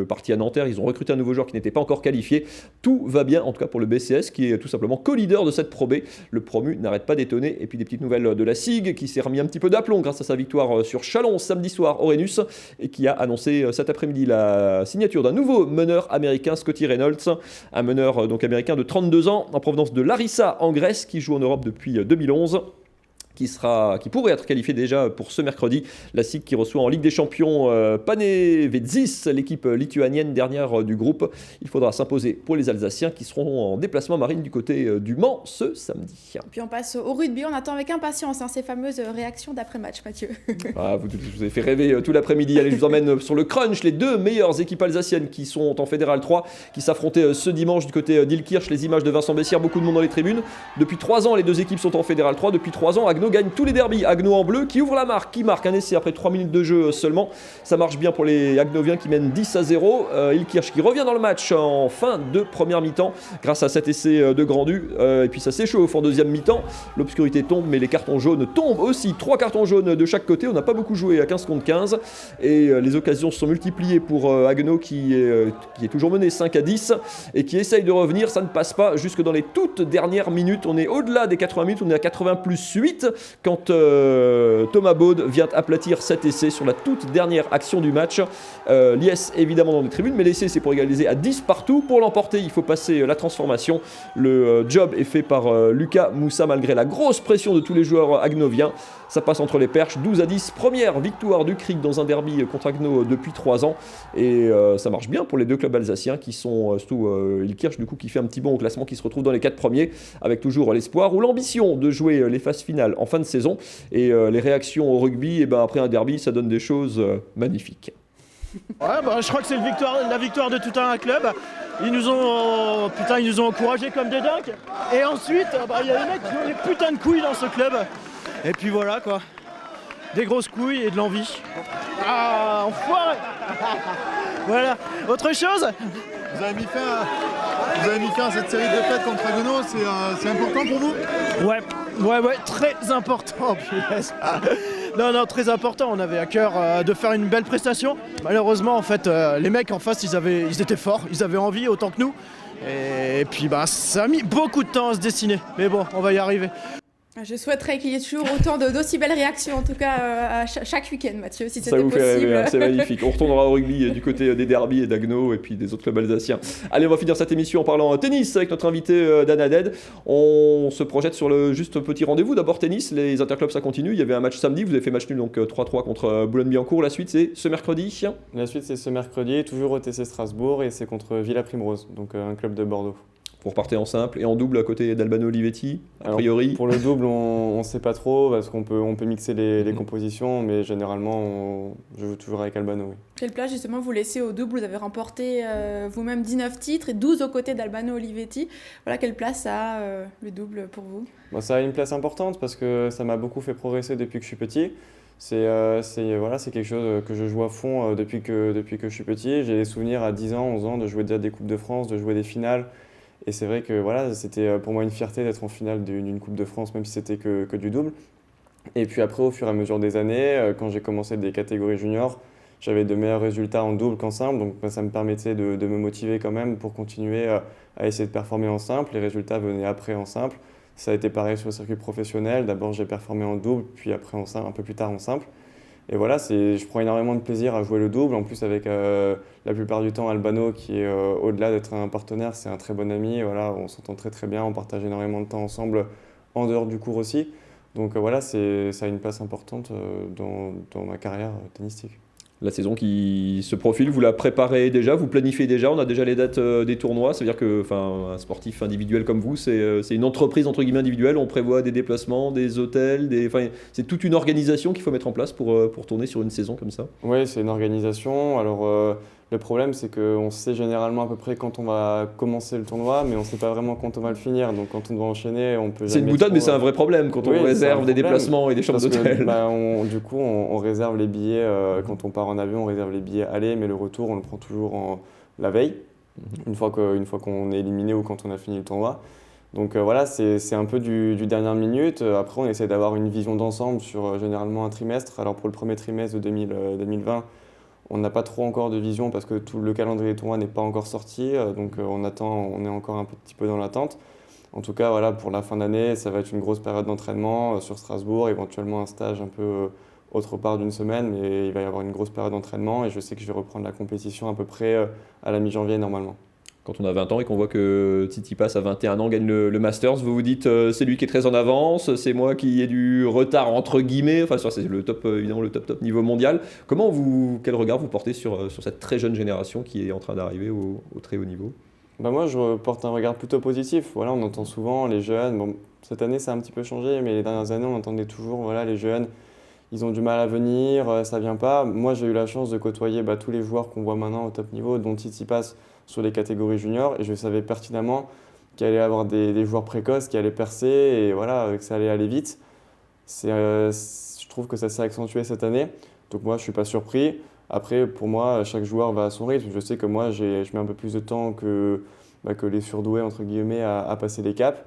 parti à Nanterre, ils ont recruté un nouveau joueur qui n'était pas encore qualifié. Tout va bien en tout cas pour le BCS qui est tout simplement co-leader de cette Pro B. Le promu n'arrête pas d'étonner. Et puis des petites nouvelles de la SIG qui s'est remis un petit peu d'aplomb grâce à sa victoire sur Chalon samedi soir au Rhenus et qui a annoncé cet après-midi la signature d'un nouveau meneur américain, Scotty Reynolds, un meneur donc américain de 32 ans en provenance de Larissa en Grèce qui joue en Europe depuis 2011. Qui pourrait être qualifié déjà pour ce mercredi. La SIG qui reçoit en Ligue des Champions Panevėžys, l'équipe lituanienne dernière du groupe. Il faudra s'imposer pour les Alsaciens qui seront en déplacement marine du côté du Mans ce samedi. Puis on passe au rugby, on attend avec impatience ces fameuses réactions d'après-match, Mathieu. Vous avez fait rêver tout l'après-midi. Allez, je vous emmène sur le crunch, les 2 meilleures équipes alsaciennes qui sont en Fédéral 3, qui s'affrontaient ce dimanche du côté d'Ilkirch. Les images de Vincent Bessières, beaucoup de monde dans les tribunes. Depuis 3 ans, les 2 équipes sont en Fédéral 3. Depuis 3 ans, Agno gagne tous les derbys. Agno en bleu qui ouvre la marque, qui marque un essai après 3 minutes de jeu seulement. Ça marche bien pour les Agnoviens qui mènent 10-0. Ilkirch qui revient dans le match en fin de première mi-temps grâce à cet essai de Grandu. Et puis ça s'échauffe en deuxième mi-temps. L'obscurité tombe, mais les cartons jaunes tombent aussi. 3 cartons jaunes de chaque côté. On n'a pas beaucoup joué à 15 contre 15. Et les occasions se sont multipliées pour Agno qui est toujours mené 5-10 et qui essaye de revenir. Ça ne passe pas jusque dans les toutes dernières minutes. On est au-delà des 80 minutes. On est à 80+8 quand Thomas Baud vient aplatir cet essai sur la toute dernière action du match. Liès évidemment dans les tribunes, mais l'essai c'est pour égaliser à 10 partout. Pour l'emporter, il faut passer la transformation. Le job est fait par Lucas Moussa malgré la grosse pression de tous les joueurs agnoviens. Ça passe entre les perches, 12-10. Première victoire du Kriek dans un derby contre Agno depuis 3 ans. Et ça marche bien pour les deux clubs alsaciens qui sont, surtout Ilkirch du coup, qui fait un petit bond au classement, qui se retrouve dans les 4 premiers, avec toujours l'espoir ou l'ambition de jouer les phases finales en fin de saison. Et les réactions au rugby, et ben après un derby, ça donne des choses magnifiques. Ouais, je crois que c'est la victoire de tout un club. Ils nous ont encouragés comme des dingues. Et ensuite, y a des mecs qui ont des putains de couilles dans ce club. Et puis voilà quoi. Des grosses couilles et de l'envie. Ah, enfoiré. Voilà. Autre chose ? Vous avez mis fin à cette série de défaites contre Agno, c'est important pour vous ? Ouais, très important. Non, très important. On avait à cœur de faire une belle prestation. Malheureusement, en fait, les mecs en face, ils étaient forts, ils avaient envie autant que nous. Et puis, ça a mis beaucoup de temps à se dessiner. Mais bon, on va y arriver. Je souhaiterais qu'il y ait toujours autant d'aussi belles réactions, en tout cas à chaque week-end, Mathieu, si c'était possible. Ça vous fait rêver, hein, c'est magnifique. On retournera au rugby du côté des derbys et d'Agno et puis des autres clubs alsaciens. Allez, on va finir cette émission en parlant tennis avec notre invité Dan Haded. On se projette sur le juste petit rendez-vous. D'abord tennis, les interclubs ça continue. Il y avait un match samedi, vous avez fait match nul donc 3-3 contre Boulogne-Billancourt. La suite c'est ce mercredi. La suite c'est ce mercredi, toujours au TC Strasbourg et c'est contre Villa Primrose, donc un club de Bordeaux. Vous repartez en simple et en double à côté d'Albano Olivetti, a priori. Pour le double, on ne sait pas trop parce qu'on peut mixer les compositions, mais généralement, je joue toujours avec Albano. Oui. Quelle place justement vous laissez au double ? Vous avez remporté vous-même 19 titres et 12 aux côtés d'Albano Olivetti. Voilà, quelle place a le double pour vous ? Ça a une place importante parce que ça m'a beaucoup fait progresser depuis que je suis petit. C'est quelque chose que je joue à fond depuis que je suis petit. J'ai des souvenirs à 10 ans, 11 ans de jouer déjà des Coupes de France, de jouer des finales. Et c'est vrai que c'était pour moi une fierté d'être en finale d'une Coupe de France, même si c'était que du double. Et puis après, au fur et à mesure des années, quand j'ai commencé des catégories juniors, j'avais de meilleurs résultats en double qu'en simple. Donc ça me permettait de me motiver quand même pour continuer à essayer de performer en simple. Les résultats venaient après en simple. Ça a été pareil sur le circuit professionnel. D'abord, j'ai performé en double, puis après un peu plus tard en simple. Et voilà, je prends énormément de plaisir à jouer le double. En plus, avec la plupart du temps Albano, qui est au-delà d'être un partenaire, c'est un très bon ami. Voilà, on s'entend très très bien, on partage énormément de temps ensemble en dehors du cours aussi. Donc ça a une place importante dans ma carrière tennistique. La saison qui se profile, vous la préparez déjà, vous planifiez déjà, on a déjà les dates des tournois, ça veut dire que un sportif individuel comme vous, c'est une entreprise entre guillemets individuelle, on prévoit des déplacements, des hôtels, c'est toute une organisation qu'il faut mettre en place pour tourner sur une saison comme ça. Oui, c'est une organisation. Alors le problème, c'est qu'on sait généralement à peu près quand on va commencer le tournoi, mais on ne sait pas vraiment quand on va le finir. Donc quand on doit enchaîner, on peut. C'est une boutade, mais c'est un vrai problème quand on réserve des déplacements et des chambres d'hôtel. Du coup, on réserve les billets quand on part en avion, on réserve les billets aller, mais le retour, on le prend toujours la veille, une fois qu'on est éliminé ou quand on a fini le tournoi. Donc c'est un peu du dernière minute. Après, on essaie d'avoir une vision d'ensemble sur généralement un trimestre. Alors pour le premier trimestre de 2020, on n'a pas trop encore de vision parce que tout le calendrier des tournois n'est pas encore sorti. Donc on est encore un petit peu dans l'attente. En tout cas, pour la fin d'année, ça va être une grosse période d'entraînement sur Strasbourg, éventuellement un stage un peu autre part d'une semaine, mais il va y avoir une grosse période d'entraînement et je sais que je vais reprendre la compétition à peu près à la mi-janvier normalement. Quand on a 20 ans et qu'on voit que Tsitsipas à 21 ans gagne le Masters, vous vous dites c'est lui qui est très en avance, c'est moi qui ai du retard entre guillemets, c'est le top, évidemment le top niveau mondial. Quel regard vous portez sur cette très jeune génération qui est en train d'arriver au très haut niveau ? Moi je porte un regard plutôt positif. Voilà, on entend souvent les jeunes, cette année ça a un petit peu changé, mais les dernières années on entendait toujours les jeunes, ils ont du mal à venir, ça vient pas. Moi j'ai eu la chance de côtoyer tous les joueurs qu'on voit maintenant au top niveau, dont Tsitsipas sur les catégories juniors, et je savais pertinemment qu'il allait y avoir des joueurs précoces qui allaient percer et que ça allait aller vite. je trouve que ça s'est accentué cette année. Donc moi, je ne suis pas surpris. Après, pour moi, chaque joueur va à son rythme. Je sais que moi, je mets un peu plus de temps que les surdoués, entre guillemets, à passer les caps.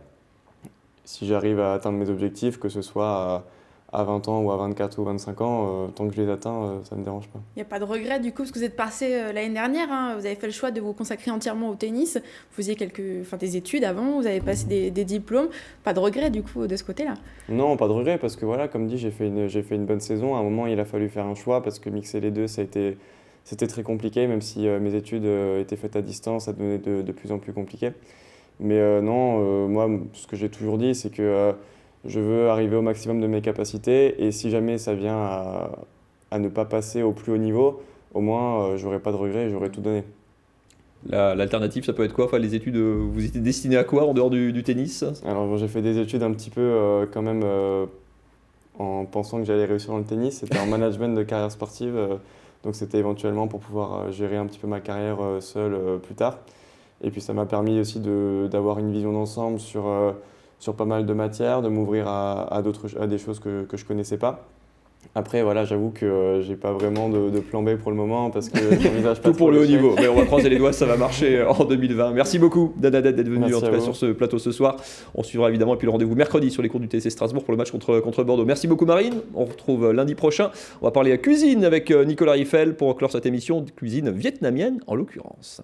Si j'arrive à atteindre mes objectifs, que ce soit à 20 ans ou à 24 ou 25 ans, tant que je les atteins, ça ne me dérange pas. Il n'y a pas de regret du coup, parce que vous êtes passé l'année dernière, hein, vous avez fait le choix de vous consacrer entièrement au tennis, vous faisiez des études avant, vous avez passé des diplômes, pas de regret du coup de ce côté-là? Non, pas de regret, parce que voilà, comme dit, j'ai fait une bonne saison. À un moment, il a fallu faire un choix, parce que mixer les deux, c'était très compliqué, même si mes études étaient faites à distance, ça devenait de plus en plus compliqué. Mais non, moi, ce que j'ai toujours dit, c'est que je veux arriver au maximum de mes capacités, et si jamais ça vient à ne pas passer au plus haut niveau, au moins j'aurai pas de regrets et j'aurai tout donné. L'alternative, ça peut être quoi? Enfin, les études, vous étiez destiné à quoi en dehors du tennis? Alors bon, j'ai fait des études un petit peu quand même en pensant que j'allais réussir dans le tennis. C'était en management de carrière sportive, donc c'était éventuellement pour pouvoir gérer un petit peu ma carrière seul plus tard. Et puis ça m'a permis aussi d'avoir une vision d'ensemble sur pas mal de matières, de m'ouvrir à des choses que je ne connaissais pas. Après, voilà, j'avoue que j'ai pas vraiment de plan B pour le moment parce que j'envisage pas tout pour le haut niveau. Mais on va croiser les doigts, ça va marcher en 2020. Merci beaucoup, Danadet, d'être venu en tout cas sur ce plateau ce soir. On suivra évidemment et puis le rendez-vous mercredi sur les cours du TSC Strasbourg pour le match contre Bordeaux. Merci beaucoup, Marine. On retrouve lundi prochain. On va parler à cuisine avec Nicolas Riffel pour clore cette émission, cuisine vietnamienne en l'occurrence.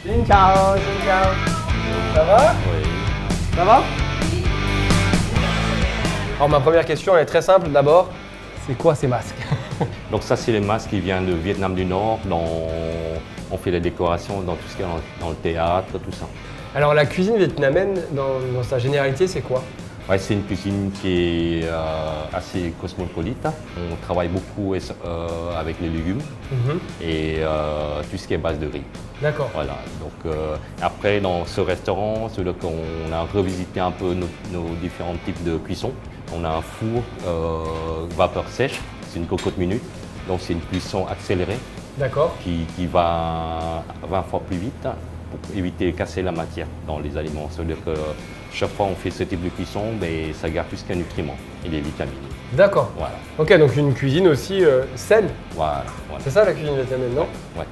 Xin chào. Ça va? Oui. Ça va? Alors ma première question elle est très simple d'abord. C'est quoi ces masques? Donc ça c'est les masques qui viennent du Vietnam du Nord. On fait les décorations dans tout ce qui est dans le théâtre, tout ça. Alors la cuisine vietnamienne dans sa généralité c'est quoi? Ouais, c'est une cuisine qui est assez cosmopolite. On travaille beaucoup avec les légumes et tout ce qui est base de riz. D'accord. Voilà. Donc après dans ce restaurant, c'est là qu'on a revisité un peu nos différents types de cuisson. On a un four vapeur sèche, c'est une cocotte minute. Donc c'est une cuisson accélérée. D'accord. Qui va 20 fois plus vite pour éviter de casser la matière dans les aliments. C'est-à-dire que chaque fois on fait ce type de cuisson, ça garde plus qu'un nutriment et des vitamines. D'accord. Voilà. Ok, donc une cuisine aussi saine. Voilà. C'est ça la cuisine vietnamienne, non? Ouais.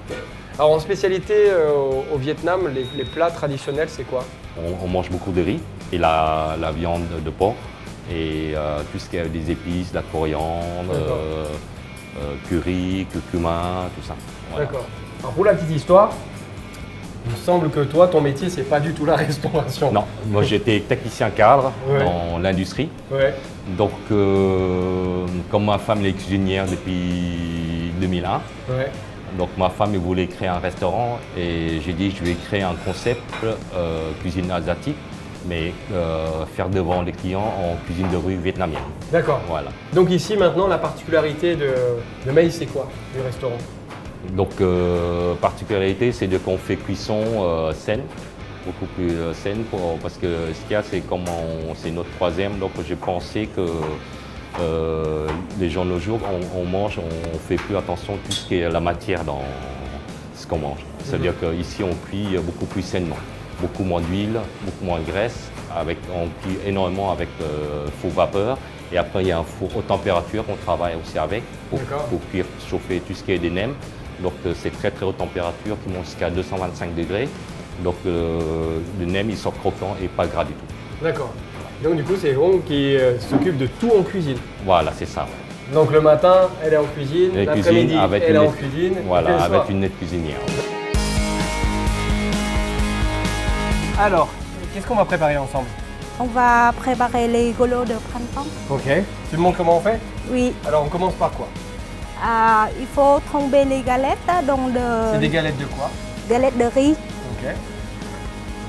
Alors en spécialité au Vietnam, les plats traditionnels c'est quoi? On mange beaucoup de riz et la viande de porc et tout ce qui est des épices, la coriandre, curry, curcuma, tout ça. Voilà. D'accord. Alors pour la petite histoire, il me semble que toi, ton métier, c'est pas du tout la restauration. Non, moi j'étais technicien cadre dans l'industrie. Ouais. Donc, comme ma femme est cuisinière depuis 2001, donc ma femme voulait créer un restaurant et j'ai dit je vais créer un concept cuisine asiatique, mais faire devant les clients en cuisine de rue vietnamienne. D'accord. Voilà. Donc ici maintenant, la particularité de Maïs, c'est quoi du restaurant? Donc, particularité, c'est qu'on fait cuisson saine, beaucoup plus saine, parce que ce qu'il y a, c'est comme c'est notre troisième, donc j'ai pensé que les gens de nos jours, on mange, on fait plus attention à tout ce qui est la matière dans ce qu'on mange. C'est-à-dire qu'ici, on cuit beaucoup plus sainement, beaucoup moins d'huile, beaucoup moins de graisse, on cuit énormément avec four vapeur. Et après, il y a un four haute température qu'on travaille aussi avec pour cuire, chauffer tout ce qui est des nems. Donc c'est très très haute température qui monte jusqu'à 225 degrés. Donc le nem il sort croquant et pas gras du tout. D'accord. Donc du coup c'est Hong qui s'occupe de tout en cuisine. Voilà, c'est ça. Donc le matin elle est en cuisine, l'après-midi elle est en cuisine. Voilà, avec une nette cuisinière. Alors, qu'est-ce qu'on va préparer ensemble? On va préparer les golos de printemps. Ok. Tu me montres comment on fait? Oui. Alors on commence par quoi? Il faut tremper les galettes dans le... C'est des galettes de quoi? Galettes de riz. Ok.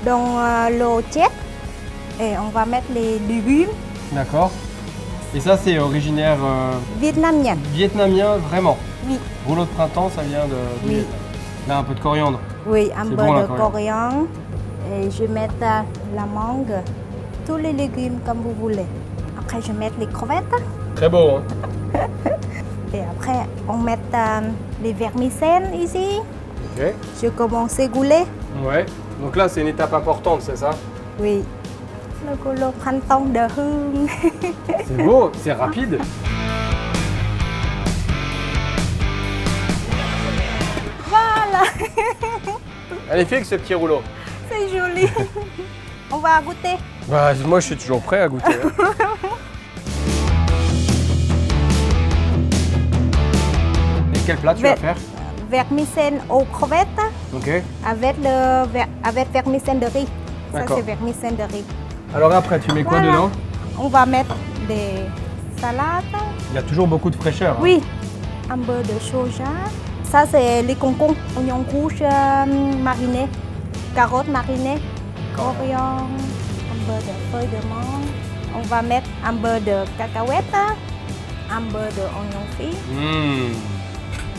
Dans l'eau tiède. Et on va mettre les légumes. D'accord. Et ça c'est originaire... Vietnamien. Vietnamien, vraiment? Oui. Rouleau de printemps, ça vient de Vietnam. Là, un peu de coriandre. Oui, un peu de coriandre. Et je vais mettre la mangue, tous les légumes comme vous voulez. Après, je vais mettre les crevettes. Très beau, hein? Et après, on met les vermicelles ici. Ok. Je commence à gouler. Ouais. Donc là, c'est une étape importante, c'est ça? Oui. Le goulo printemps de hương. C'est beau, c'est rapide. Voilà. Magnifique ce petit rouleau. C'est joli. On va goûter. Bah, moi, je suis toujours prêt à goûter. Et quel plat tu vas faire? Vermicelle aux crevettes. Ok. Avec vermicelle de riz. Ça, D'accord. c'est vermicelle de riz. Alors après, tu mets quoi Voilà. dedans? On va mettre des salades. Il y a toujours beaucoup de fraîcheur. Hein. Oui. Un peu de soja. Ça, c'est les concombres, oignons rouges marinés, carottes marinées, coriandre, un peu de feuilles de menthe. On va mettre un peu de cacahuètes, un peu d'oignon frit.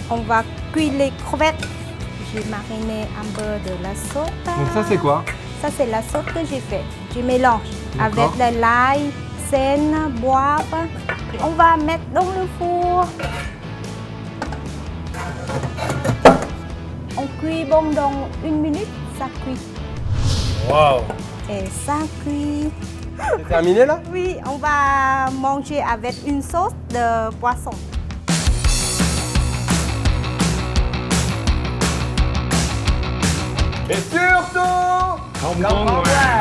On va cuire les crevettes. J'ai mariné un peu de la sauce. Donc ça, c'est quoi? Ça, c'est la sauce que j'ai faite. Je mélange avec D'accord. le l'ail, sel, poivre. On va mettre dans le four. On cuit pendant 1 minute, ça cuit. Waouh! Et ça cuit. C'est terminé là? Oui, on va manger avec une sauce de poisson. Et surtout, Hong Kong, ouais.